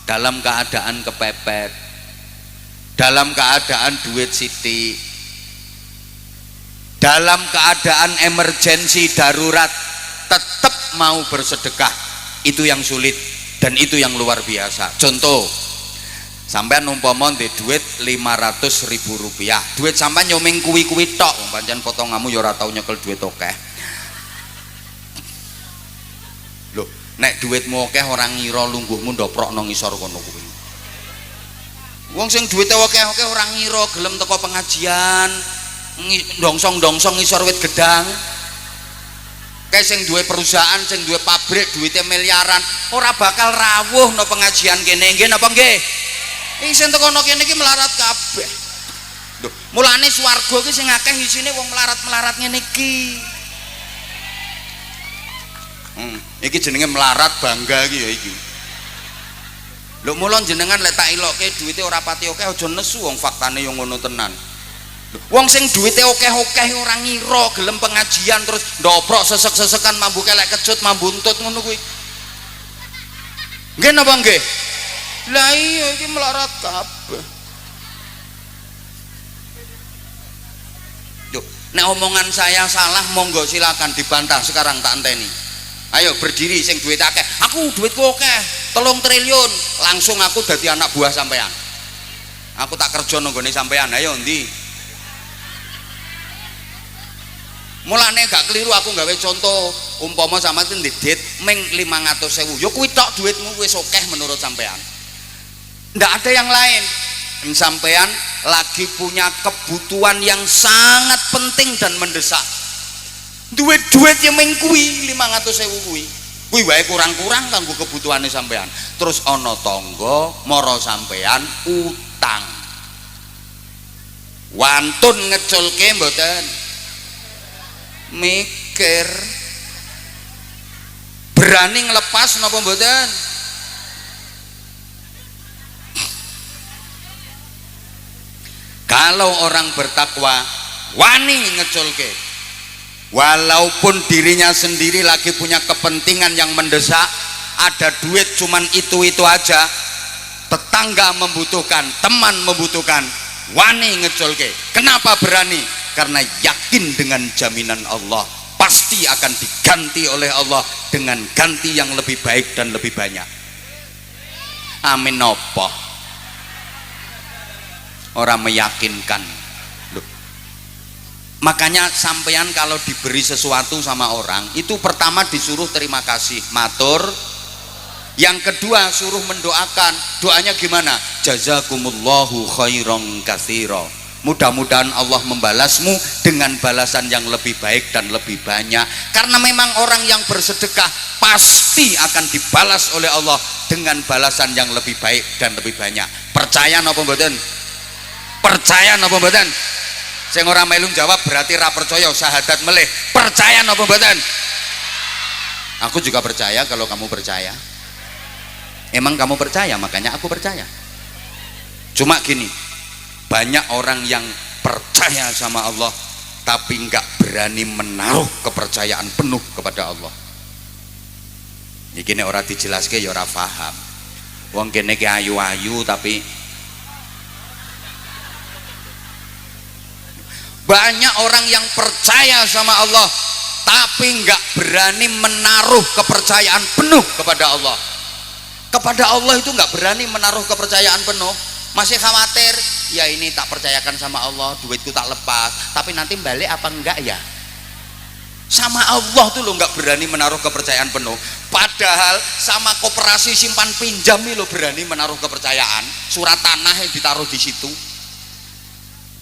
dalam keadaan kepepet, dalam keadaan duit sithik, dalam keadaan emergensi darurat, tetap mau bersedekah. Itu yang sulit dan itu yang luar biasa. Contoh, sampean umpama ndek duit 500.000 rupiah, duit sampean nyomeng kuwi-kuwi tok, pancen potonganmu ya ora tau nyekel duit akeh. Loh, nek duitmu akeh ora ngira lungguhmu ndoprokno ngisor kono kuwi. Wong sing duwite akeh-akeh ora ngira gelem teko pengajian, ndongsong-ndongsong ngisor wit gedang. Kayak sing duwe perusahaan, sing duwe pabrik, duitnya miliaran, ora bakal rawuh no pengajian kene, nggih napa nggih? Iki sing tekono kene iki melarat kabeh. Lho, mulane swarga iki sing akeh isine wong melarat-melarat ngene iki. Iki jenenge melarat bangga iki ya iki. Lho mula jenengan lek tak ilokke duwite ora pati akeh aja nesu, wong faktane yo ngono tenan. Wong sing duwite akeh-akeh ora ngira gelem pengajian terus ndoprok sesek-sesekan mambu kelek kecut mambu untut ngono kuwi. Nggih napa nggih? Lah iya iki melarat kabeh. Yuk, nek omongan saya salah monggo silakan dibantah, sekarang tak enteni. Ayo berdiri sing duit akeh. Aku duitku akeh, 3 triliun. Langsung aku dadi anak buah sampean. Aku tak kerja nonggone sampean. Ayo ndi? Mulane gak keliru aku gawe contoh, umpama sama itu ndit ming 500.000. Ya kuwi tok duitmu wis akeh menurut sampean. Ndak ada yang lain. Sampean lagi punya kebutuhan yang sangat penting dan mendesak. Duit yang ming kuwi 500.000 kuwi. Kuwi wae kurang-kurang kanggo kebutuhane sampean. Terus ana tangga mara sampean utang. Wantun ngeculke mboten? Mikir. Berani ngelepas napa mboten? Kalau orang bertakwa wani ngeculke, walaupun dirinya sendiri lagi punya kepentingan yang mendesak, ada duit cuman itu aja, tetangga membutuhkan, teman membutuhkan, wani ngeculke. Kenapa berani? Karena yakin dengan jaminan Allah pasti akan diganti oleh Allah dengan ganti yang lebih baik dan lebih banyak. Amin. Nopo orang meyakinkan. Loh. Makanya sampean kalau diberi sesuatu sama orang itu pertama disuruh terima kasih, matur. Yang kedua suruh mendoakan. Doanya gimana? Jazakumullahu khairan katsira. Mudah-mudahan Allah membalasmu dengan balasan yang lebih baik dan lebih banyak. Karena memang orang yang bersedekah pasti akan dibalas oleh Allah dengan balasan yang lebih baik dan lebih banyak. Percaya napa mboten? Percaya napa mboten? Sing ora melu jawab berarti ra percaya, syahadat melih. Percaya napa mboten? Aku juga percaya kalau kamu percaya. Emang kamu percaya, makanya aku percaya. Cuma gini, banyak orang yang percaya sama Allah tapi nggak berani menaruh kepercayaan penuh kepada Allah. Iki nek ora dijelaske ya ora paham. Wong kene ki ayu-ayu tapi banyak orang yang percaya sama Allah tapi nggak berani menaruh kepercayaan penuh kepada Allah. Kepada Allah itu nggak berani menaruh kepercayaan penuh, masih khawatir, ya ini tak percayakan sama Allah, duitku tak lepas, tapi nanti balik apa enggak ya? Sama Allah tuh lo nggak berani menaruh kepercayaan penuh, padahal sama koperasi simpan pinjam lo berani menaruh kepercayaan, surat tanah yang ditaruh di situ,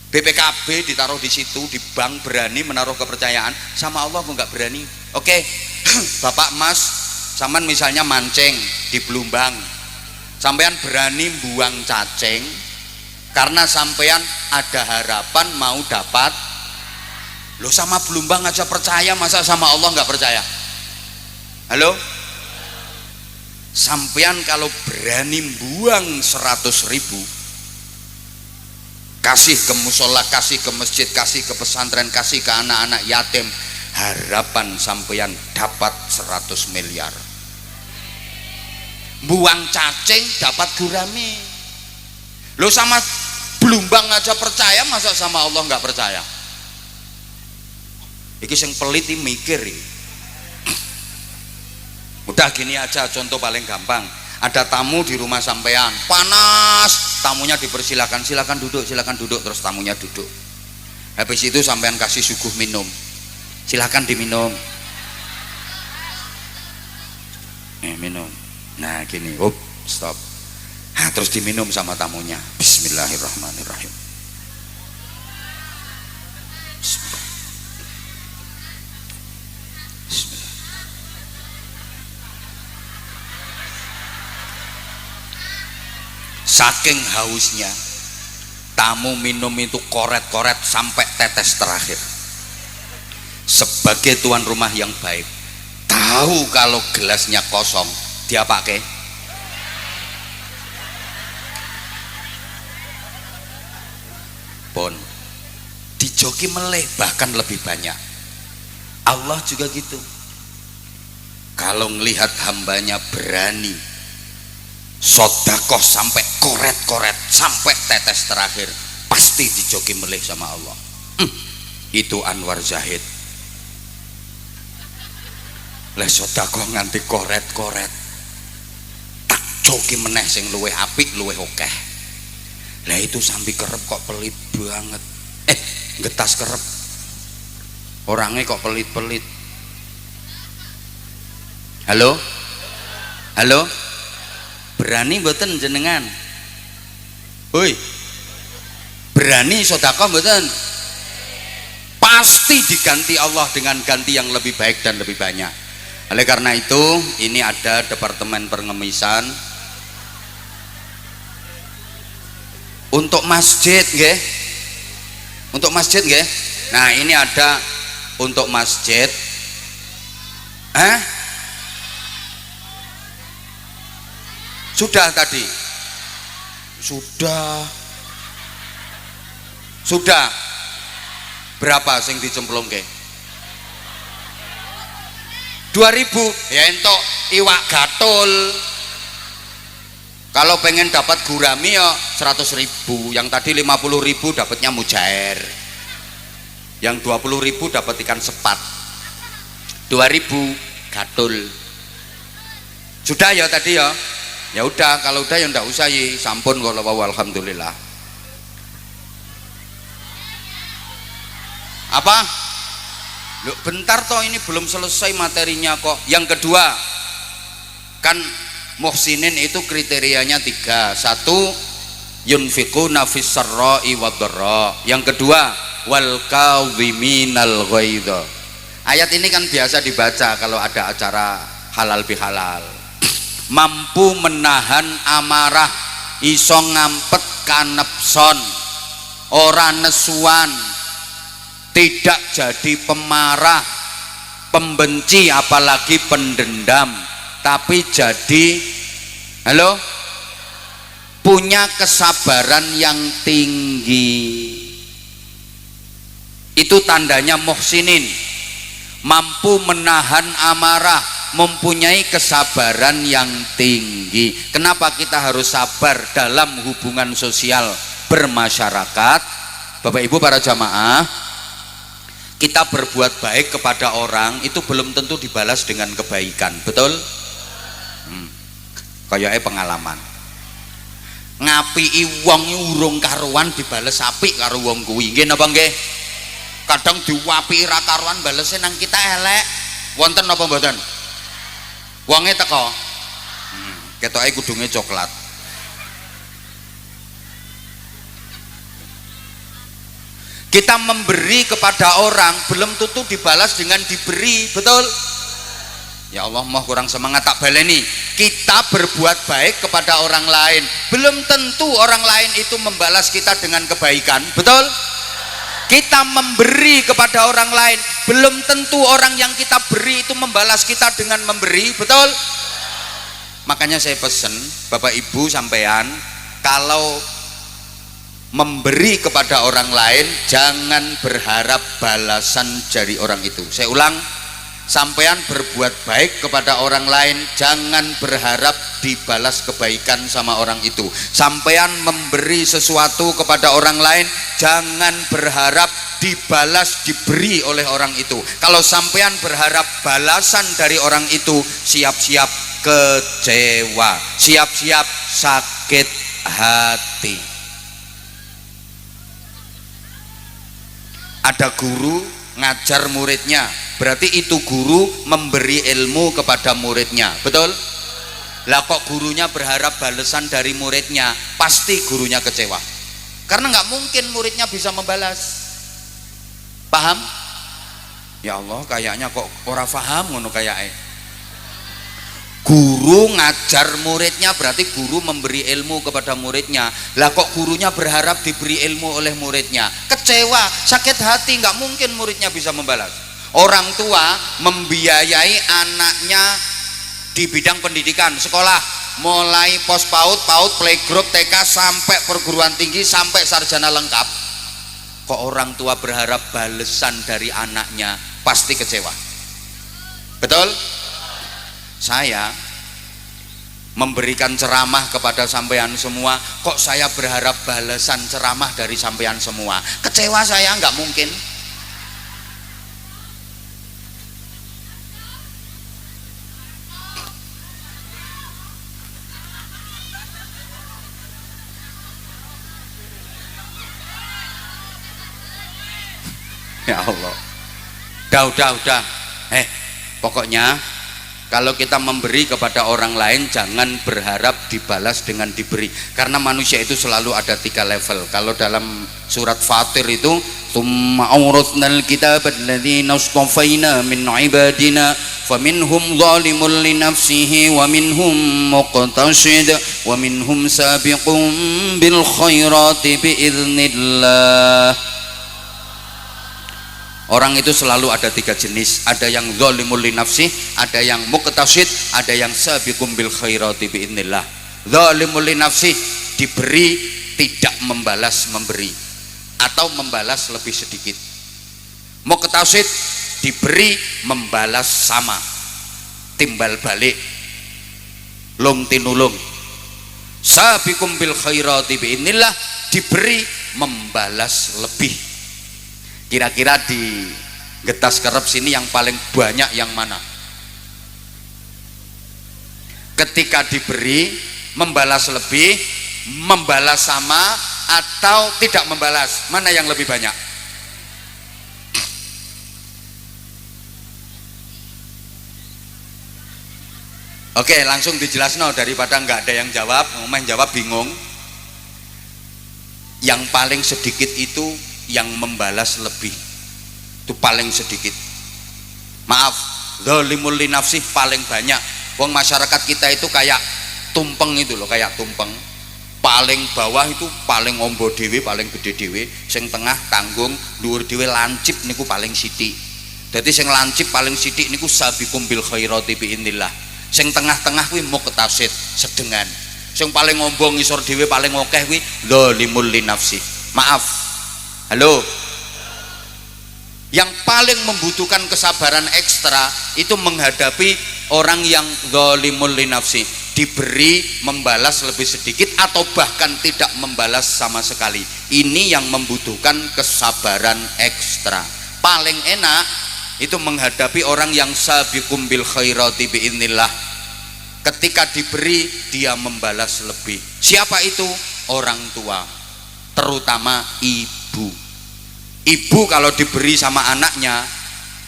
BPKB ditaruh di situ, di bank berani menaruh kepercayaan, sama Allah kok nggak berani. Oke, Bapak Mas, sampean misalnya mancing di Blumbang, sampean berani buang cacing karena sampean ada harapan mau dapat. Lo sama Blumbang aja percaya, masa sama Allah nggak percaya? Halo? Sampean kalau berani buang 100.000, kasih ke musola, kasih ke masjid, kasih ke pesantren, kasih ke anak-anak yatim, harapan sampean dapat 100 miliar. Buang cacing dapat gurame. Lo sama Blumbang aja percaya, masa sama Allah nggak percaya? Iki sing pelit iki mikir iki. Udah gini aja, contoh paling gampang. Ada tamu di rumah sampean, panas, tamunya dipersilakan, silakan duduk, terus tamunya duduk. Habis itu sampean kasih suguh minum, silakan diminum. Minum. Nah gini, stop. Terus diminum sama tamunya. Bismillahirrahmanirrahim. Bismillah. Saking hausnya, tamu minum itu koret-koret sampai tetes terakhir. Sebagai tuan rumah yang baik, tahu kalau gelasnya kosong, dia pakai. Pun dijoki meleh, bahkan lebih banyak. Allah juga gitu. Kalau ngelihat hambanya berani Sodakoh sampai koret-koret, sampai tetes terakhir, pasti dijoki melih sama Allah. Itu Anwar Zahid. Lah sodakoh nganti koret-koret, tak joki meneh sing luwih apik, luwih akeh. Lah itu sambil kerep kok pelit banget. Getas kerep. Orangnya kok pelit-pelit. Halo? Halo? Berani mboten jenengan? Hoi. Berani sedekah mboten? Pasti diganti Allah dengan ganti yang lebih baik dan lebih banyak. Oleh karena itu, ini ada Departemen Pengemisan untuk masjid nggih. Untuk masjid nggih. Nah, ini ada untuk masjid. Sudah tadi. Sudah. Berapa sing dicemplungke? 2000. Ya entuk iwak gatul. Kalau pengen dapat gurami ya 100.000. Yang tadi 50.000 dapatnya mujair. Yang 20.000 dapat ikan sepat. 2.000 gatul. Sudah ya tadi ya. Ya udah, kalau udah ya ndak usah yi, sampun kalau wau alhamdulillah. Apa? Loh, bentar toh, ini belum selesai materinya kok. Yang kedua, kan muhsinin itu kriterianya 3. 1, yunfiquna fis sarra'i wad dharra. Yang kedua, wal kadhiminal ghaidha. Ayat ini kan biasa dibaca kalau ada acara halal bihalal. Mampu menahan amarah, iso ngampet kanepson, ora nesuan, tidak jadi pemarah, pembenci apalagi pendendam, tapi jadi punya kesabaran yang tinggi. Itu tandanya muhsinin, mampu menahan amarah, mempunyai kesabaran yang tinggi. Kenapa kita harus sabar dalam hubungan sosial bermasyarakat? Bapak Ibu para jamaah, kita berbuat baik kepada orang itu belum tentu dibalas dengan kebaikan, betul? Kayaknya pengalaman ngapii wong urung karuan dibales apik karo wong kuwi, nggih napa nggih? Kadang diwapiki ra karuan balese nang kita elek, wonten napa mboten? Wonge teko, ketoke kudunge coklat. Kita memberi kepada orang belum tentu dibalas dengan diberi, betul? Ya Allah, mau kurang semangat tak baleni. Kita berbuat baik kepada orang lain, belum tentu orang lain itu membalas kita dengan kebaikan, betul? Kita memberi kepada orang lain, belum tentu orang yang kita beri itu membalas kita dengan memberi, betul? Makanya saya pesen Bapak Ibu sampean, kalau memberi kepada orang lain jangan berharap balasan dari orang itu. Saya ulang, sampean berbuat baik kepada orang lain jangan berharap dibalas kebaikan sama orang itu. Sampean memberi sesuatu kepada orang lain jangan berharap dibalas diberi oleh orang itu. Kalau sampean berharap balasan dari orang itu, siap-siap kecewa, siap-siap sakit hati. Ada guru ngajar muridnya, berarti itu guru memberi ilmu kepada muridnya, betul? Lah kok gurunya berharap balasan dari muridnya, pasti gurunya kecewa, karena nggak mungkin muridnya bisa membalas. Paham? Ya Allah, kayaknya kok ora paham ngono kayaknya. Guru ngajar muridnya berarti guru memberi ilmu kepada muridnya. Lah kok gurunya berharap diberi ilmu oleh muridnya, kecewa, sakit hati, nggak mungkin muridnya bisa membalas. Orang tua membiayai anaknya di bidang pendidikan, sekolah, mulai pos PAUD, playgroup, TK sampai perguruan tinggi sampai sarjana lengkap. Kok orang tua berharap balasan dari anaknya, pasti kecewa, betul? Saya memberikan ceramah kepada sampean semua, kok saya berharap balasan ceramah dari sampean semua? Kecewa saya, nggak mungkin. Ya Allah, udah. Pokoknya kalau kita memberi kepada orang lain jangan berharap dibalas dengan diberi, karena manusia itu selalu ada 3 level. Kalau dalam surat Fatir itu, tsumma awrathnal kitaba alladzina istafaina min ibadina faminhum zalimun li nafsihi wa minhum muqtasid wa minhum sabiqun bil khairati biiznillah. Orang itu selalu ada 3 jenis, ada yang zalimul li nafsi, ada yang muqtasid, ada yang sabiqum bil khairati biiznillah. Zalimul li nafsi, diberi tidak membalas memberi atau membalas lebih sedikit. Muqtasid, diberi membalas sama, timbal balik, lung tinulung. Sabiqum bil khairati biiznillah, diberi membalas lebih. Kira-kira di Getas Kerep sini yang paling banyak yang mana? Ketika diberi membalas lebih, membalas sama, atau tidak membalas, mana yang lebih banyak? Oke, langsung dijelasno daripada nggak ada yang jawab, main jawab bingung. Yang paling sedikit itu yang membalas lebih, itu paling sedikit. Maaf, zalimul li nafsih paling banyak. Wong masyarakat kita itu kayak tumpeng itu loh, kayak tumpeng. Paling bawah itu paling ombo dewe, paling gede dewe, sing tengah tanggung, dhuwur dewe lancip niku paling sithik. Dadi sing lancip paling sithik niku sabiqum bil khairati biiznillah. Sing tengah-tengah kuwi muqtasid, sedengan. Sing paling ombo ngisor dewe paling akeh kuwi zalimul li nafsih. Maaf. Halo, yang paling membutuhkan kesabaran ekstra itu menghadapi orang yang zalimul li nafsi, diberi membalas lebih sedikit atau bahkan tidak membalas sama sekali. Ini yang membutuhkan kesabaran ekstra. Paling enak itu menghadapi orang yang sabiqum bil khairati biiznillah. Ketika diberi dia membalas lebih. Siapa itu? Orang tua, terutama ibu. Ibu kalau diberi sama anaknya,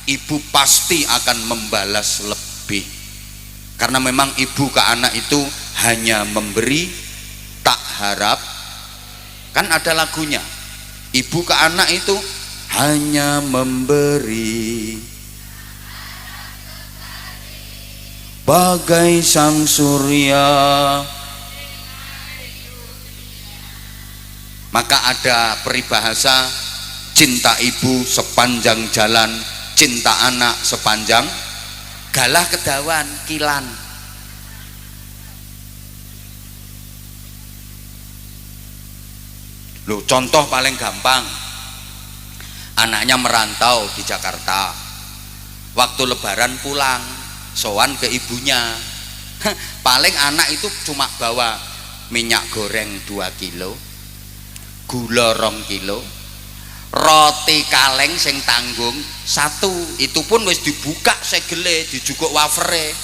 ibu pasti akan membalas lebih, karena memang ibu ke anak itu hanya memberi, tak harap. Kan ada lagunya, ibu ke anak itu hanya memberi, bagai sang surya. Maka ada peribahasa, cinta ibu sepanjang jalan, cinta anak sepanjang galah kedawan kilan. Loh, contoh paling gampang, anaknya merantau di Jakarta, waktu lebaran pulang sowan ke ibunya. Paling anak itu cuma bawa minyak goreng 2 kilo, gula 2 kilo, roti kaleng sing tanggung 1, itu pun wis dibuka segele, dijukuk wafere,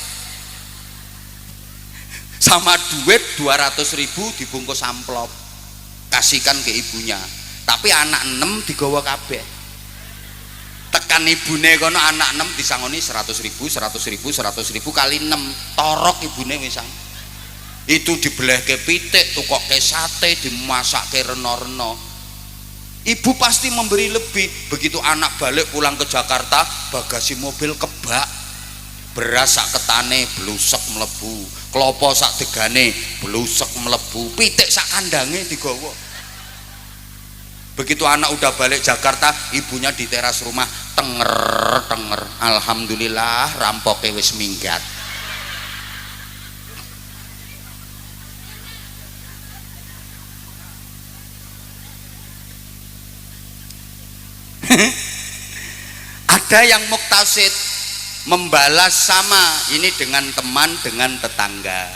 sama duit 200.000 dibungkus amplop, kasihkan ke ibunya. Tapi anak 6 digawa kabeh, tekan ibune kono anak 6 disangoni 100.000 kali 6, torok ibune wisan. Itu dibelehke pitik, tukokke sate, dimasakke reno-reno. Ibu pasti memberi lebih. Begitu anak balik pulang ke Jakarta, bagasi mobil kebak, beras sak ketane blusek mlebu, klopo sak degane blusek mlebu, pitik sak kandange digawa. Begitu anak udah balik Jakarta, ibunya di teras rumah tenger, alhamdulillah rampoke wis minggat. Ada yang muktasid, membalas sama, ini dengan teman, dengan tetangga.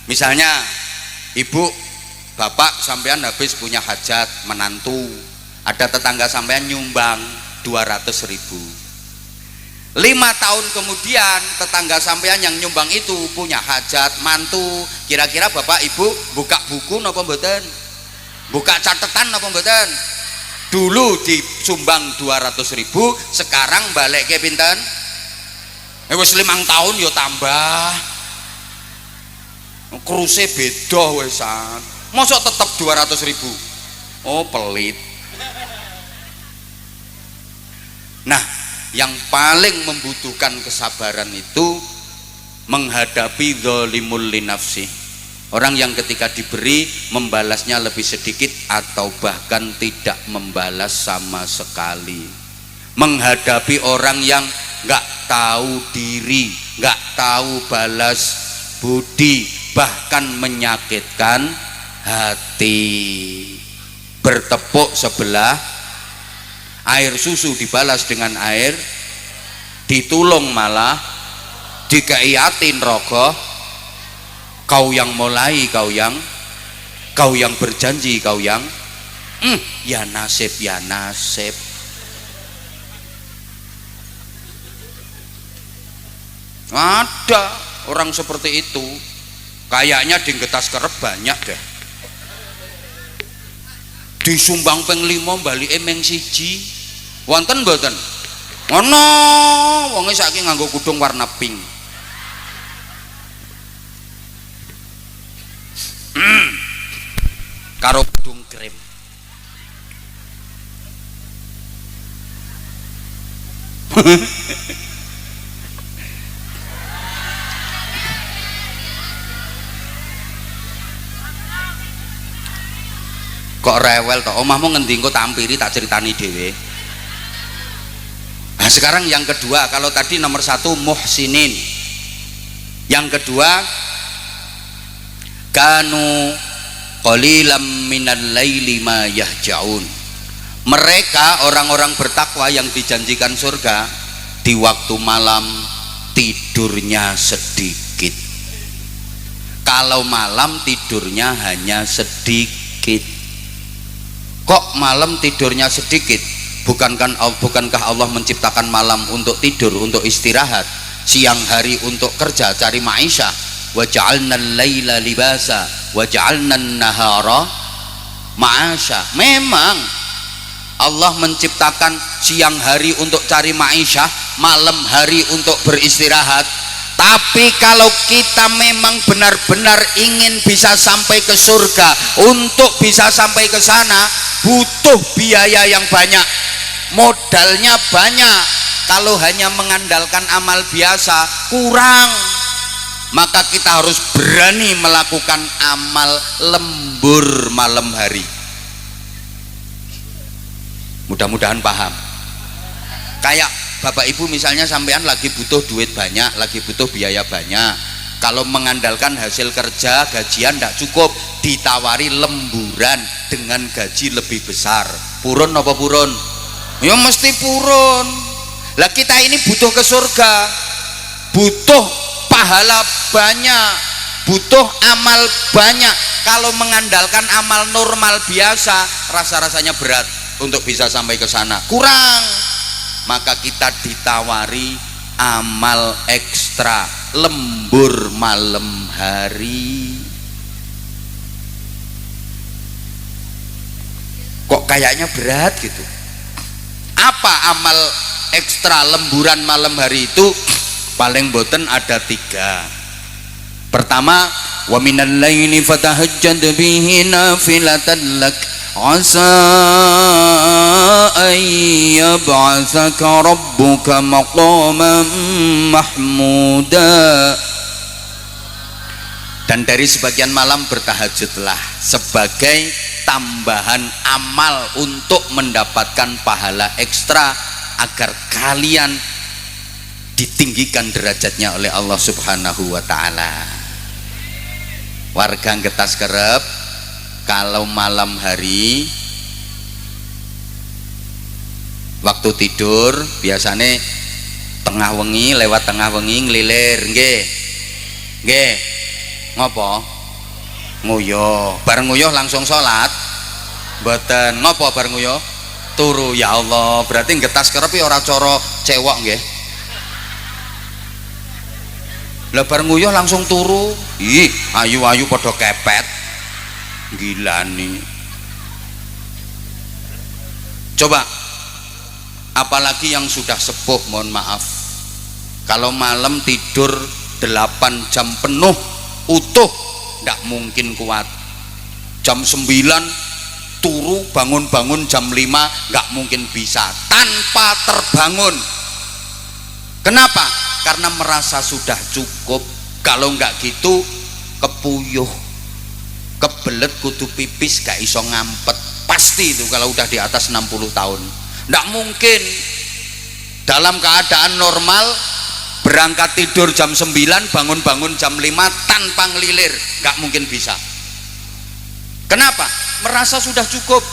Misalnya ibu bapak sampean habis punya hajat menantu, ada tetangga sampean nyumbang 200.000. 5 tahun kemudian tetangga sampean yang nyumbang itu punya hajat mantu, kira-kira bapak ibu buka buku napa mboten? Buka catatan napa mboten? Dulu disumbang 200.000, sekarang balik ke pinten? Wis 5 tahun ya tambah. Kruse beda wesan. Mosok tetep 200.000. Oh, pelit. Nah, yang paling membutuhkan kesabaran itu menghadapi zalimul linafsi, orang yang ketika diberi membalasnya lebih sedikit atau bahkan tidak membalas sama sekali. Menghadapi orang yang nggak tahu diri, nggak tahu balas budi, bahkan menyakitkan hati. Bertepuk sebelah, air susu dibalas dengan air, ditulung malah dikeiatin rogoh. Kau yang mulai, kau yang berjanji, kau yang ya nasib, ya nasib. Ada orang seperti itu, kayaknya di Getas Kerep banyak deh. Disumbang ping 5 balik meng siji. Wonten mboten? Ono wonge saiki nganggo kudung warna pink. Karo kudung krem. Kok rewel toh? Omahmu ngendi engko tampiri tak ceritani dhewe. Nah, sekarang yang kedua, kalau tadi nomor 1 muhsinin, yang kedua kanu qalilam minal laili ma yahjaun. Mereka orang-orang bertakwa yang dijanjikan surga di waktu malam tidurnya sedikit. Kalau malam tidurnya hanya sedikit. Kok malam tidurnya sedikit? Bukankah Allah menciptakan malam untuk tidur, untuk istirahat, siang hari untuk kerja, cari maisha? Wa ja'alnal laila libasa wa ja'alnan nahara ma'asha. Memang Allah menciptakan siang hari untuk cari maisha, malam hari untuk beristirahat. Tapi kalau kita memang benar-benar ingin bisa sampai ke surga, untuk bisa sampai ke sana butuh biaya yang banyak, modalnya banyak. Kalau hanya mengandalkan amal biasa kurang, maka kita harus berani melakukan amal lembur malam hari. Mudah-mudahan paham. Kayak bapak ibu misalnya sampean lagi butuh duit banyak, lagi butuh biaya banyak. Kalau mengandalkan hasil kerja, gajian tidak cukup, ditawari lemburan dengan gaji lebih besar. Purun apa purun? Ya mesti purun. Lah kita ini butuh ke surga, butuh pahala banyak, butuh amal banyak. Kalau mengandalkan amal normal biasa, rasa-rasanya berat untuk bisa sampai ke sana, kurang. Maka kita ditawari amal ekstra, lembur malam hari. Kok kayaknya berat gitu? Apa amal ekstra lemburan malam hari itu? Paling boten ada 3. Pertama, wa minal laili fatahajjad bihi nafilatan lak asa an yab'atsaka rabbuka maqaman mahmuda. Dan dari sebagian malam bertahajudlah sebagai tambahan amal untuk mendapatkan pahala ekstra, agar kalian ditinggikan derajatnya oleh Allah Subhanahu wa ta'ala. Warga Getas Kerep, kalau malam hari waktu tidur biasanya tengah wengi, lewat tengah wengi ngelilir, nggih ngopo Nguyuh, bareng nguyuh langsung sholat. Mboten, ngopo bareng nguyuh? Turu. Ya Allah, berarti ngetas kerep ora cara cewek nggih. Lah bareng nguyuh langsung turu. Ih, ayu-ayu padha kepet. Gila nih. Coba, apalagi yang sudah sepuh, mohon maaf, kalau malam tidur 8 jam penuh utuh nggak mungkin kuat. Jam 9 turu, bangun-bangun jam 5 nggak mungkin bisa tanpa terbangun. Kenapa? Karena merasa sudah cukup. Kalau nggak gitu kepuyuh, kebelet, kudu pipis, gak iso ngampet. Pasti itu kalau udah di atas 60 tahun nggak mungkin. Dalam keadaan normal berangkat tidur jam 9, bangun-bangun jam 5 tanpa ngelilir, nggak mungkin bisa. Kenapa? Merasa sudah cukup.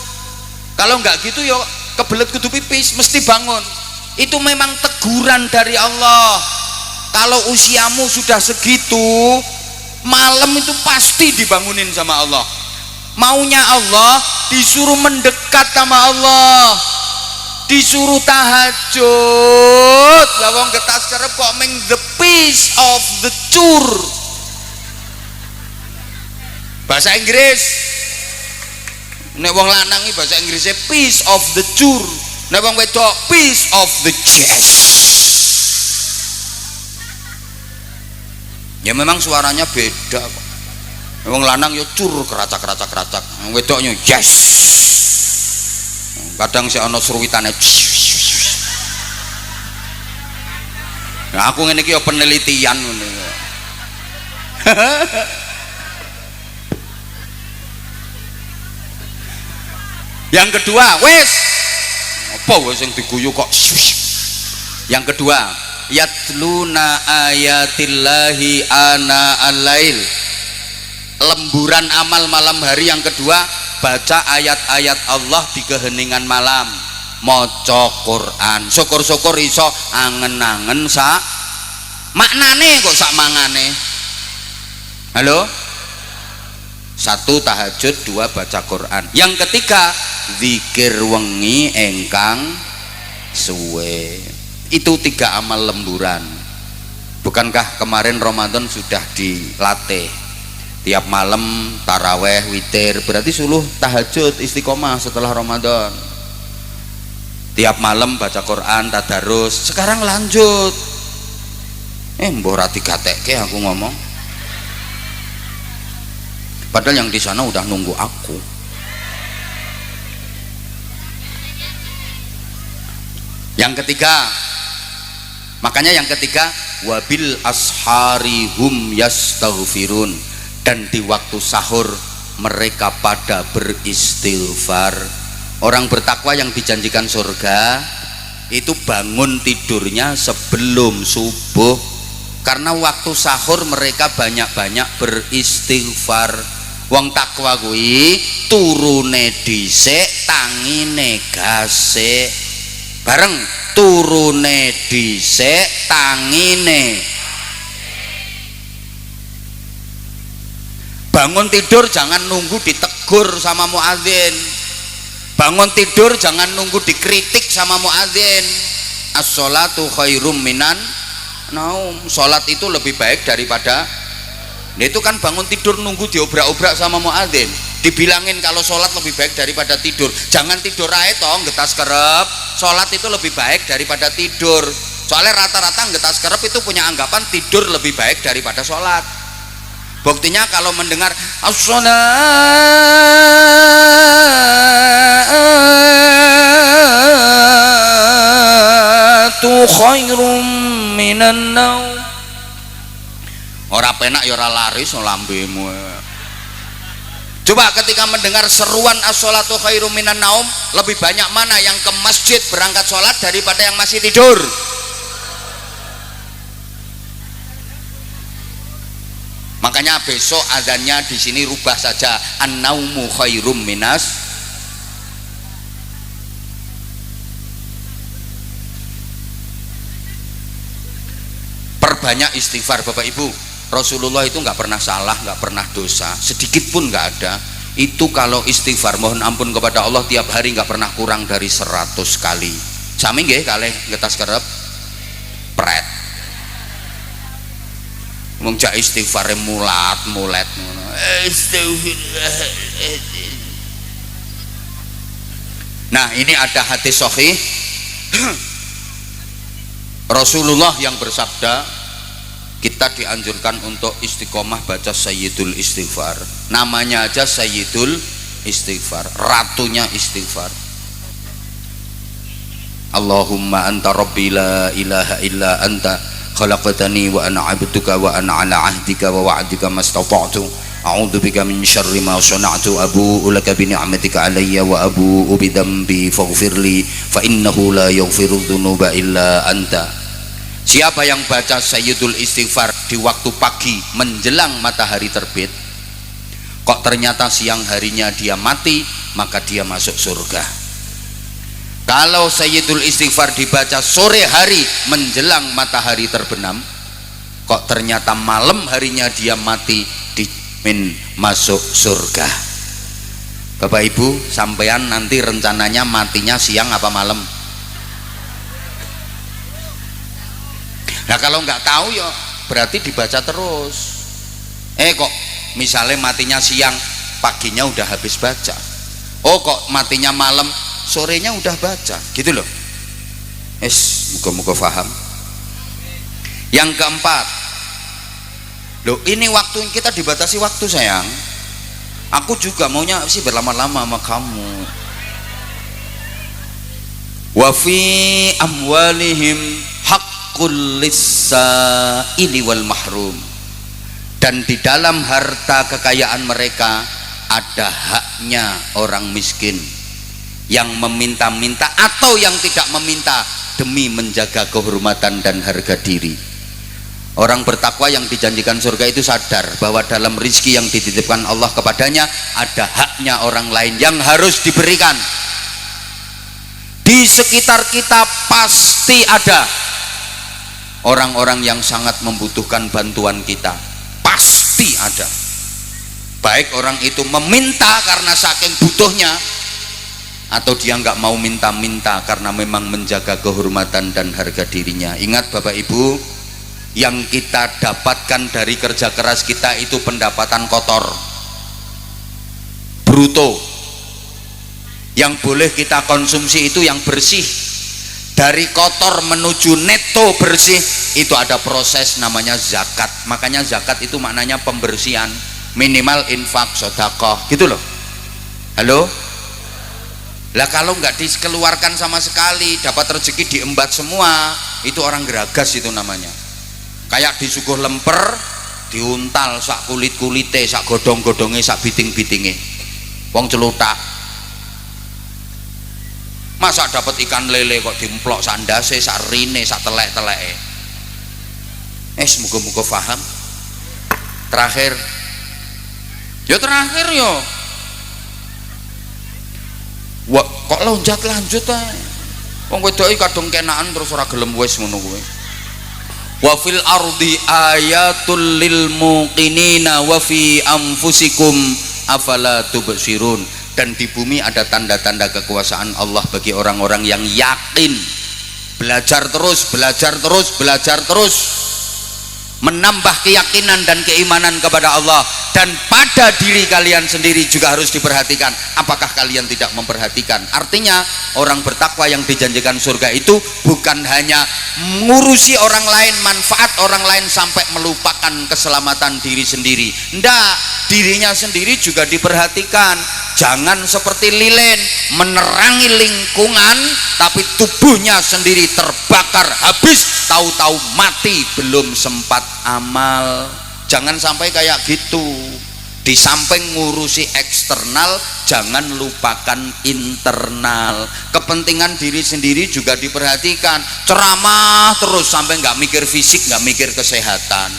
Kalau nggak gitu yo kebelet kudu pipis mesti bangun. Itu memang teguran dari Allah. Kalau usiamu sudah segitu, malam itu pasti dibangunin sama Allah. Maunya Allah disuruh mendekat sama Allah, disuruh tahajud. Lawang getas kerep kok meng the piece of the cur. Bahasa Inggris, nek wong lanang iki bahasa Inggrisnya piece of the cur, nek wong wedok piece of the chest. Ya memang suaranya beda kok. Wong lanang yo cur keracak-keracak, wedoknya yes. Kadang si ana sruwitane. Nah, aku ngene iki yo penelitian ngene. Yang kedua, wes apa wes yang diguyu kok. Yang kedua, yatluna ayatillahi ana al-lail. Lemburan amal malam hari yang kedua, baca ayat-ayat Allah di keheningan malam, maca Quran. Syukur-syukur iso angen-angen sak maknane kok sak mangane. Halo? 1 tahajud, 2 baca Quran. Yang ketiga, zikir wengi engkang suwe. Itu 3 amal lemburan. Bukankah kemarin Ramadan sudah dilatih tiap malam taraweh, witir, berarti suluh tahajud istiqomah setelah Ramadan. Tiap malam baca Quran, tadarus. Sekarang lanjut. Mbok ora digatekke aku ngomong. Padahal yang di sana udah nunggu aku. Yang ketiga, makanya yang ketiga, wabil ashari hum yastaghfirun. Dan di waktu sahur mereka pada beristighfar. Orang bertakwa yang dijanjikan surga itu bangun tidurnya sebelum subuh, karena waktu sahur mereka banyak-banyak beristighfar. Wong takwa kuwi turune dhisik tangine gasik. Bareng turune dhisik tangine. Bangun tidur jangan nunggu ditegur sama muadzin. Bangun tidur jangan nunggu dikritik sama muadzin. As-sholatu khairum minan naum. Sholat itu lebih baik daripada. Nah, itu kan bangun tidur nunggu diobrak-obrak sama muadzin. Dibilangin kalau sholat lebih baik daripada tidur. Jangan tidur ae toh, getas kerep. Sholat itu lebih baik daripada tidur. Soalnya rata-rata getas kerep itu punya anggapan tidur lebih baik daripada sholat. Buktinya kalau mendengar as-sholatu khairum minan naum, ora penak ya ora laris lambemu. Coba ketika mendengar seruan as-sholatu khairum minan naum, lebih banyak mana yang ke masjid berangkat sholat daripada yang masih tidur? Makanya besok azannya di sini rubah saja, an-naumu khairum minas. Perbanyak istighfar Bapak Ibu. Rasulullah itu nggak pernah salah, nggak pernah dosa, sedikit pun nggak ada. Itu kalau istighfar mohon ampun kepada Allah tiap hari nggak pernah kurang dari 100 kali. Sami nggih kalih ngetas kerep pret. Mung jak istighfare mulat ngono. Astagfirullahaladzim. Nah, ini ada hadis sahih Rasulullah yang bersabda, kita dianjurkan untuk istiqomah baca Sayyidul Istighfar. Namanya aja Sayyidul Istighfar, ratunya istighfar. Allahumma anta rabbi la ilaha illa anta khalaqtani wa ana 'abduka wa ana 'ala 'ahdika wa wa'dika mastata'tu a'udzu bika min syarri ma sana'tu abu'u laka bi ni'matika 'alayya wa abu'u bi dhanbi faghfirli fa innahu la yaghfiru dzunuba illa anta. Siapa yang baca Sayyidul Istighfar di waktu pagi menjelang matahari terbit, kok ternyata siang harinya dia mati, maka dia masuk surga. Kalau Sayyidul Istighfar dibaca sore hari menjelang matahari terbenam, kok ternyata malam harinya dia mati, dijamin masuk surga. Bapak Ibu, sampean nanti rencananya matinya siang apa malam? Nah kalau nggak tahu ya berarti dibaca terus. Kok misalnya matinya siang, paginya udah habis baca. Oh kok matinya malam, sorenya udah baca, gitu loh. Muka-muka paham. Yang keempat, loh ini waktu kita dibatasi waktu sayang. Aku juga maunya sih berlama-lama sama kamu. Wa fi amwalihim lis-sa'ili wal mahrum, dan di dalam harta kekayaan mereka ada haknya orang miskin yang meminta-minta atau yang tidak meminta demi menjaga kehormatan dan harga diri. Orang bertakwa yang dijanjikan surga itu sadar bahwa dalam rizki yang dititipkan Allah kepadanya ada haknya orang lain yang harus diberikan. Di sekitar kita pasti ada orang-orang yang sangat membutuhkan bantuan kita, pasti ada. Baik orang itu meminta karena saking butuhnya, atau dia nggak mau minta-minta karena memang menjaga kehormatan dan harga dirinya. Ingat Bapak Ibu, yang kita dapatkan dari kerja keras kita itu pendapatan kotor, bruto. Yang boleh kita konsumsi itu yang bersih. Dari kotor menuju neto bersih itu ada proses namanya zakat. Makanya zakat itu maknanya pembersihan, minimal infak, sedekah, gitu loh. Halo? Lah kalau nggak dikeluarkan sama sekali, dapat rezeki diembat semua, itu orang geragas itu namanya. Kayak disuguh lemper, diuntal sak kulit-kulite, sak godong-godonge, sak biting-bitinge. Wong celutak. Masa dapat ikan lele kok dimplok sandase, sak rine, sak telek-teleke. Semoga-moga paham. Terakhir yo. Wah, kok lonjat lanjut ae. Wong wedoke kadung kenaan terus ora gelem wis ngono kuwi. Wa fil ardi ayatul lil muqinina wa fi anfusikum afala tubsirun. Dan di bumi ada tanda-tanda kekuasaan Allah bagi orang-orang yang yakin. Belajar terus, menambah keyakinan dan keimanan kepada Allah. Dan pada diri kalian sendiri juga harus diperhatikan. Apakah kalian tidak memperhatikan? Artinya orang bertakwa yang dijanjikan surga itu bukan hanya mengurusi orang lain, manfaat orang lain sampai melupakan keselamatan diri sendiri. Ndak, dirinya sendiri juga diperhatikan. Jangan seperti lilin menerangi lingkungan tapi tubuhnya sendiri terbakar habis, tahu-tahu mati belum sempat amal. Jangan sampai kayak gitu. Di samping ngurusi eksternal, jangan lupakan internal. Kepentingan diri sendiri juga diperhatikan. Ceramah terus sampai nggak mikir fisik, nggak mikir kesehatan.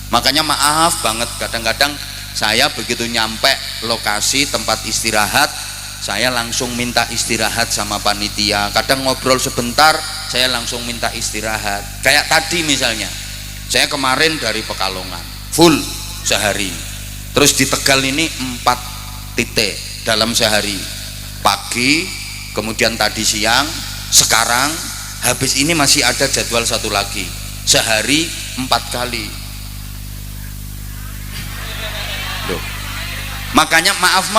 Makanya maaf banget, kadang-kadang saya begitu nyampe lokasi tempat istirahat, saya langsung minta istirahat sama panitia. Kadang ngobrol sebentar, saya langsung minta istirahat. Kayak tadi misalnya, Saya kemarin dari Pekalongan full sehari, terus di Tegal ini 4 titik dalam sehari, pagi, kemudian tadi siang, sekarang habis ini masih ada jadwal satu lagi, sehari 4 kali. Loh. Makanya maaf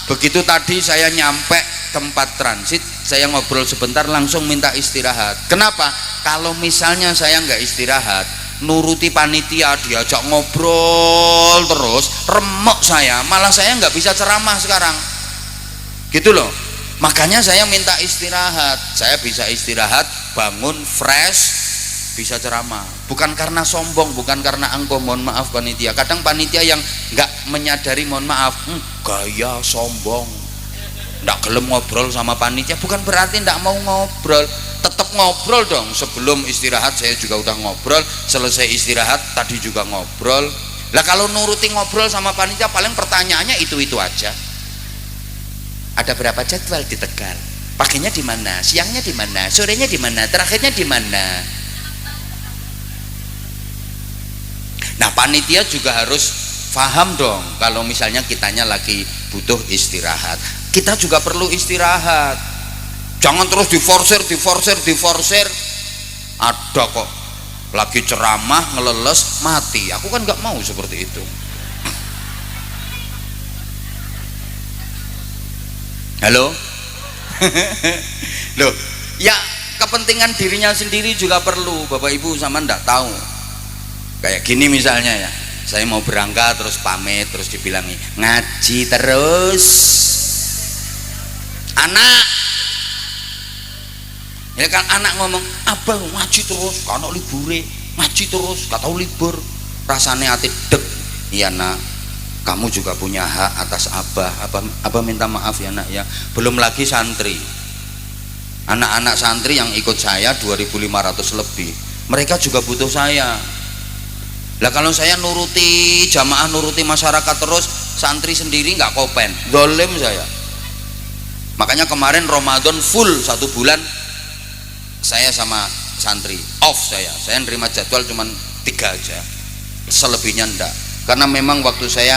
begitu tadi saya nyampe tempat transit, saya ngobrol sebentar langsung minta istirahat. Kenapa? Kalau misalnya saya nggak istirahat, nuruti panitia diajak ngobrol terus, remuk saya, malah saya nggak bisa ceramah sekarang gitu loh. Makanya saya minta istirahat, saya bisa istirahat, bangun fresh, bisa ceramah. Bukan karena sombong, bukan karena angkuh, mohon maaf panitia. Kadang panitia yang nggak menyadari, mohon maaf, gaya sombong, nggak gelem ngobrol sama panitia, bukan berarti nggak mau ngobrol. Tetap ngobrol dong. Sebelum istirahat saya juga udah ngobrol, selesai istirahat tadi juga ngobrol. Lah kalau nuruti ngobrol sama panitia, paling pertanyaannya itu aja. Ada berapa jadwal di Tegal? Paginya di mana? Siangnya di mana? Sorenya di mana? Terakhirnya di mana? Nah, panitia juga harus paham dong kalau misalnya kitanya lagi butuh istirahat. Kita juga perlu istirahat. Jangan terus diforsir. Ada kok lagi ceramah ngeleles mati. Aku kan nggak mau seperti itu. Halo. Loh, ya kepentingan dirinya sendiri juga perlu. Bapak Ibu sama ndak tahu. Kayak gini misalnya ya, saya mau berangkat terus pamit, terus dibilangi ngaji terus. Anak, ya kan anak ngomong, abah ngaji terus, kalau libure ngaji terus, gak tahu libur, rasanya hati deg. Iya nak, kamu juga punya hak atas abah. Abah minta maaf ya nak ya. Belum lagi santri, anak-anak santri yang ikut saya 2.500 lebih, mereka juga butuh saya. Lah kalau saya nuruti jamaah, nuruti masyarakat terus, santri sendiri nggak kopen, dolim saya. Makanya kemarin Ramadan full 1 bulan saya sama santri off, saya nerima jadwal cuma 3 aja, selebihnya enggak, karena memang waktu saya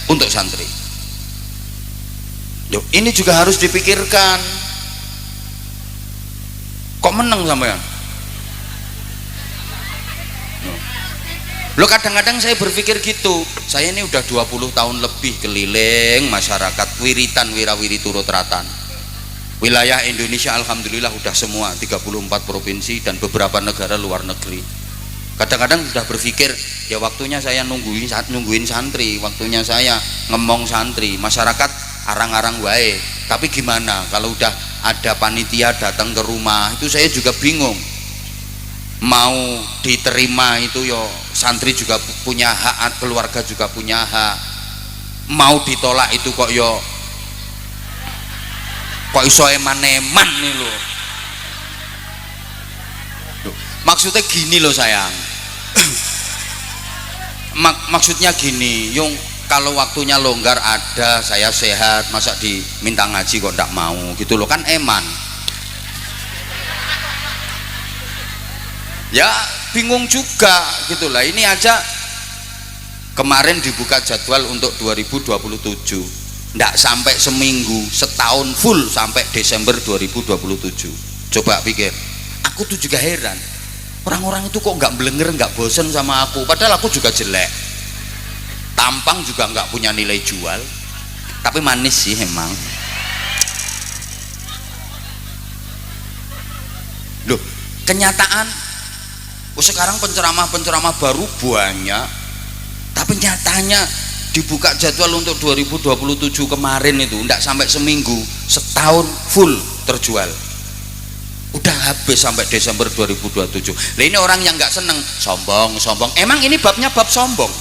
untuk santri. Loh, ini juga harus dipikirkan. Kok meneng sampean? Lo kadang-kadang saya berpikir gitu, saya ini udah 20 tahun lebih keliling masyarakat, wiritan wirawiri turut ratan. Wilayah Indonesia alhamdulillah udah semua, 34 provinsi dan beberapa negara luar negeri. Kadang-kadang sudah berpikir, ya waktunya saya nungguin santri, waktunya saya ngemong santri, masyarakat arang-arang wae. Tapi gimana kalau udah ada panitia datang ke rumah, itu saya juga bingung. Mau diterima itu yo santri juga punya hak, keluarga juga punya hak. Mau ditolak itu kok iso eman-eman nih loh. Maksudnya gini loh sayang. Maksudnya gini, yung kalau waktunya longgar ada, saya sehat, masa diminta ngaji kok ndak mau gitu loh, kan eman. Ya bingung juga gitulah. Ini aja kemarin dibuka jadwal untuk 2027, ndak sampai seminggu, setahun full sampai Desember 2027. Coba pikir, aku tuh juga heran, orang-orang itu kok nggak belenger, nggak bosen sama aku, padahal aku juga jelek, tampang juga nggak punya nilai jual, tapi manis sih emang. Loh, kenyataan sekarang penceramah baru banyak, tapi nyatanya dibuka jadwal untuk 2027 kemarin itu enggak sampai seminggu, setahun full terjual, udah habis sampai Desember 2027. Nah ini orang yang nggak seneng, sombong. Emang ini babnya bab sombong?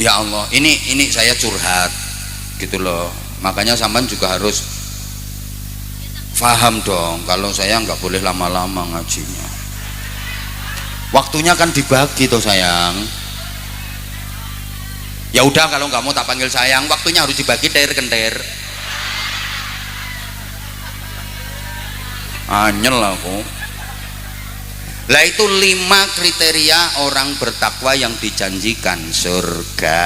Ya Allah, ini saya curhat gitu loh. Makanya sampean juga harus paham dong, kalau saya nggak boleh lama-lama ngajinya. Waktunya kan dibagi tuh sayang. Ya udah, kalau nggak mau tak panggil sayang, waktunya harus dibagi kenter. Anyel aku. Lah itu 5 kriteria orang bertakwa yang dijanjikan surga.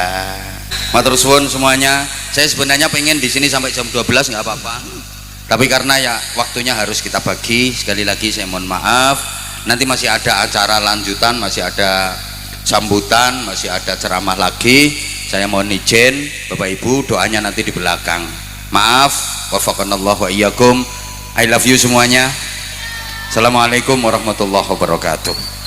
Matur suwun semuanya. Saya sebenarnya pengen di sini sampai jam 12, nggak apa-apa. Tapi karena ya waktunya harus kita bagi, sekali lagi saya mohon maaf. Nanti masih ada acara lanjutan, masih ada sambutan, masih ada ceramah lagi. Saya mohon izin Bapak Ibu, doanya nanti di belakang. Maaf, wafaqanallahu wa iyyakum. I love you semuanya. Assalamualaikum warahmatullahi wabarakatuh.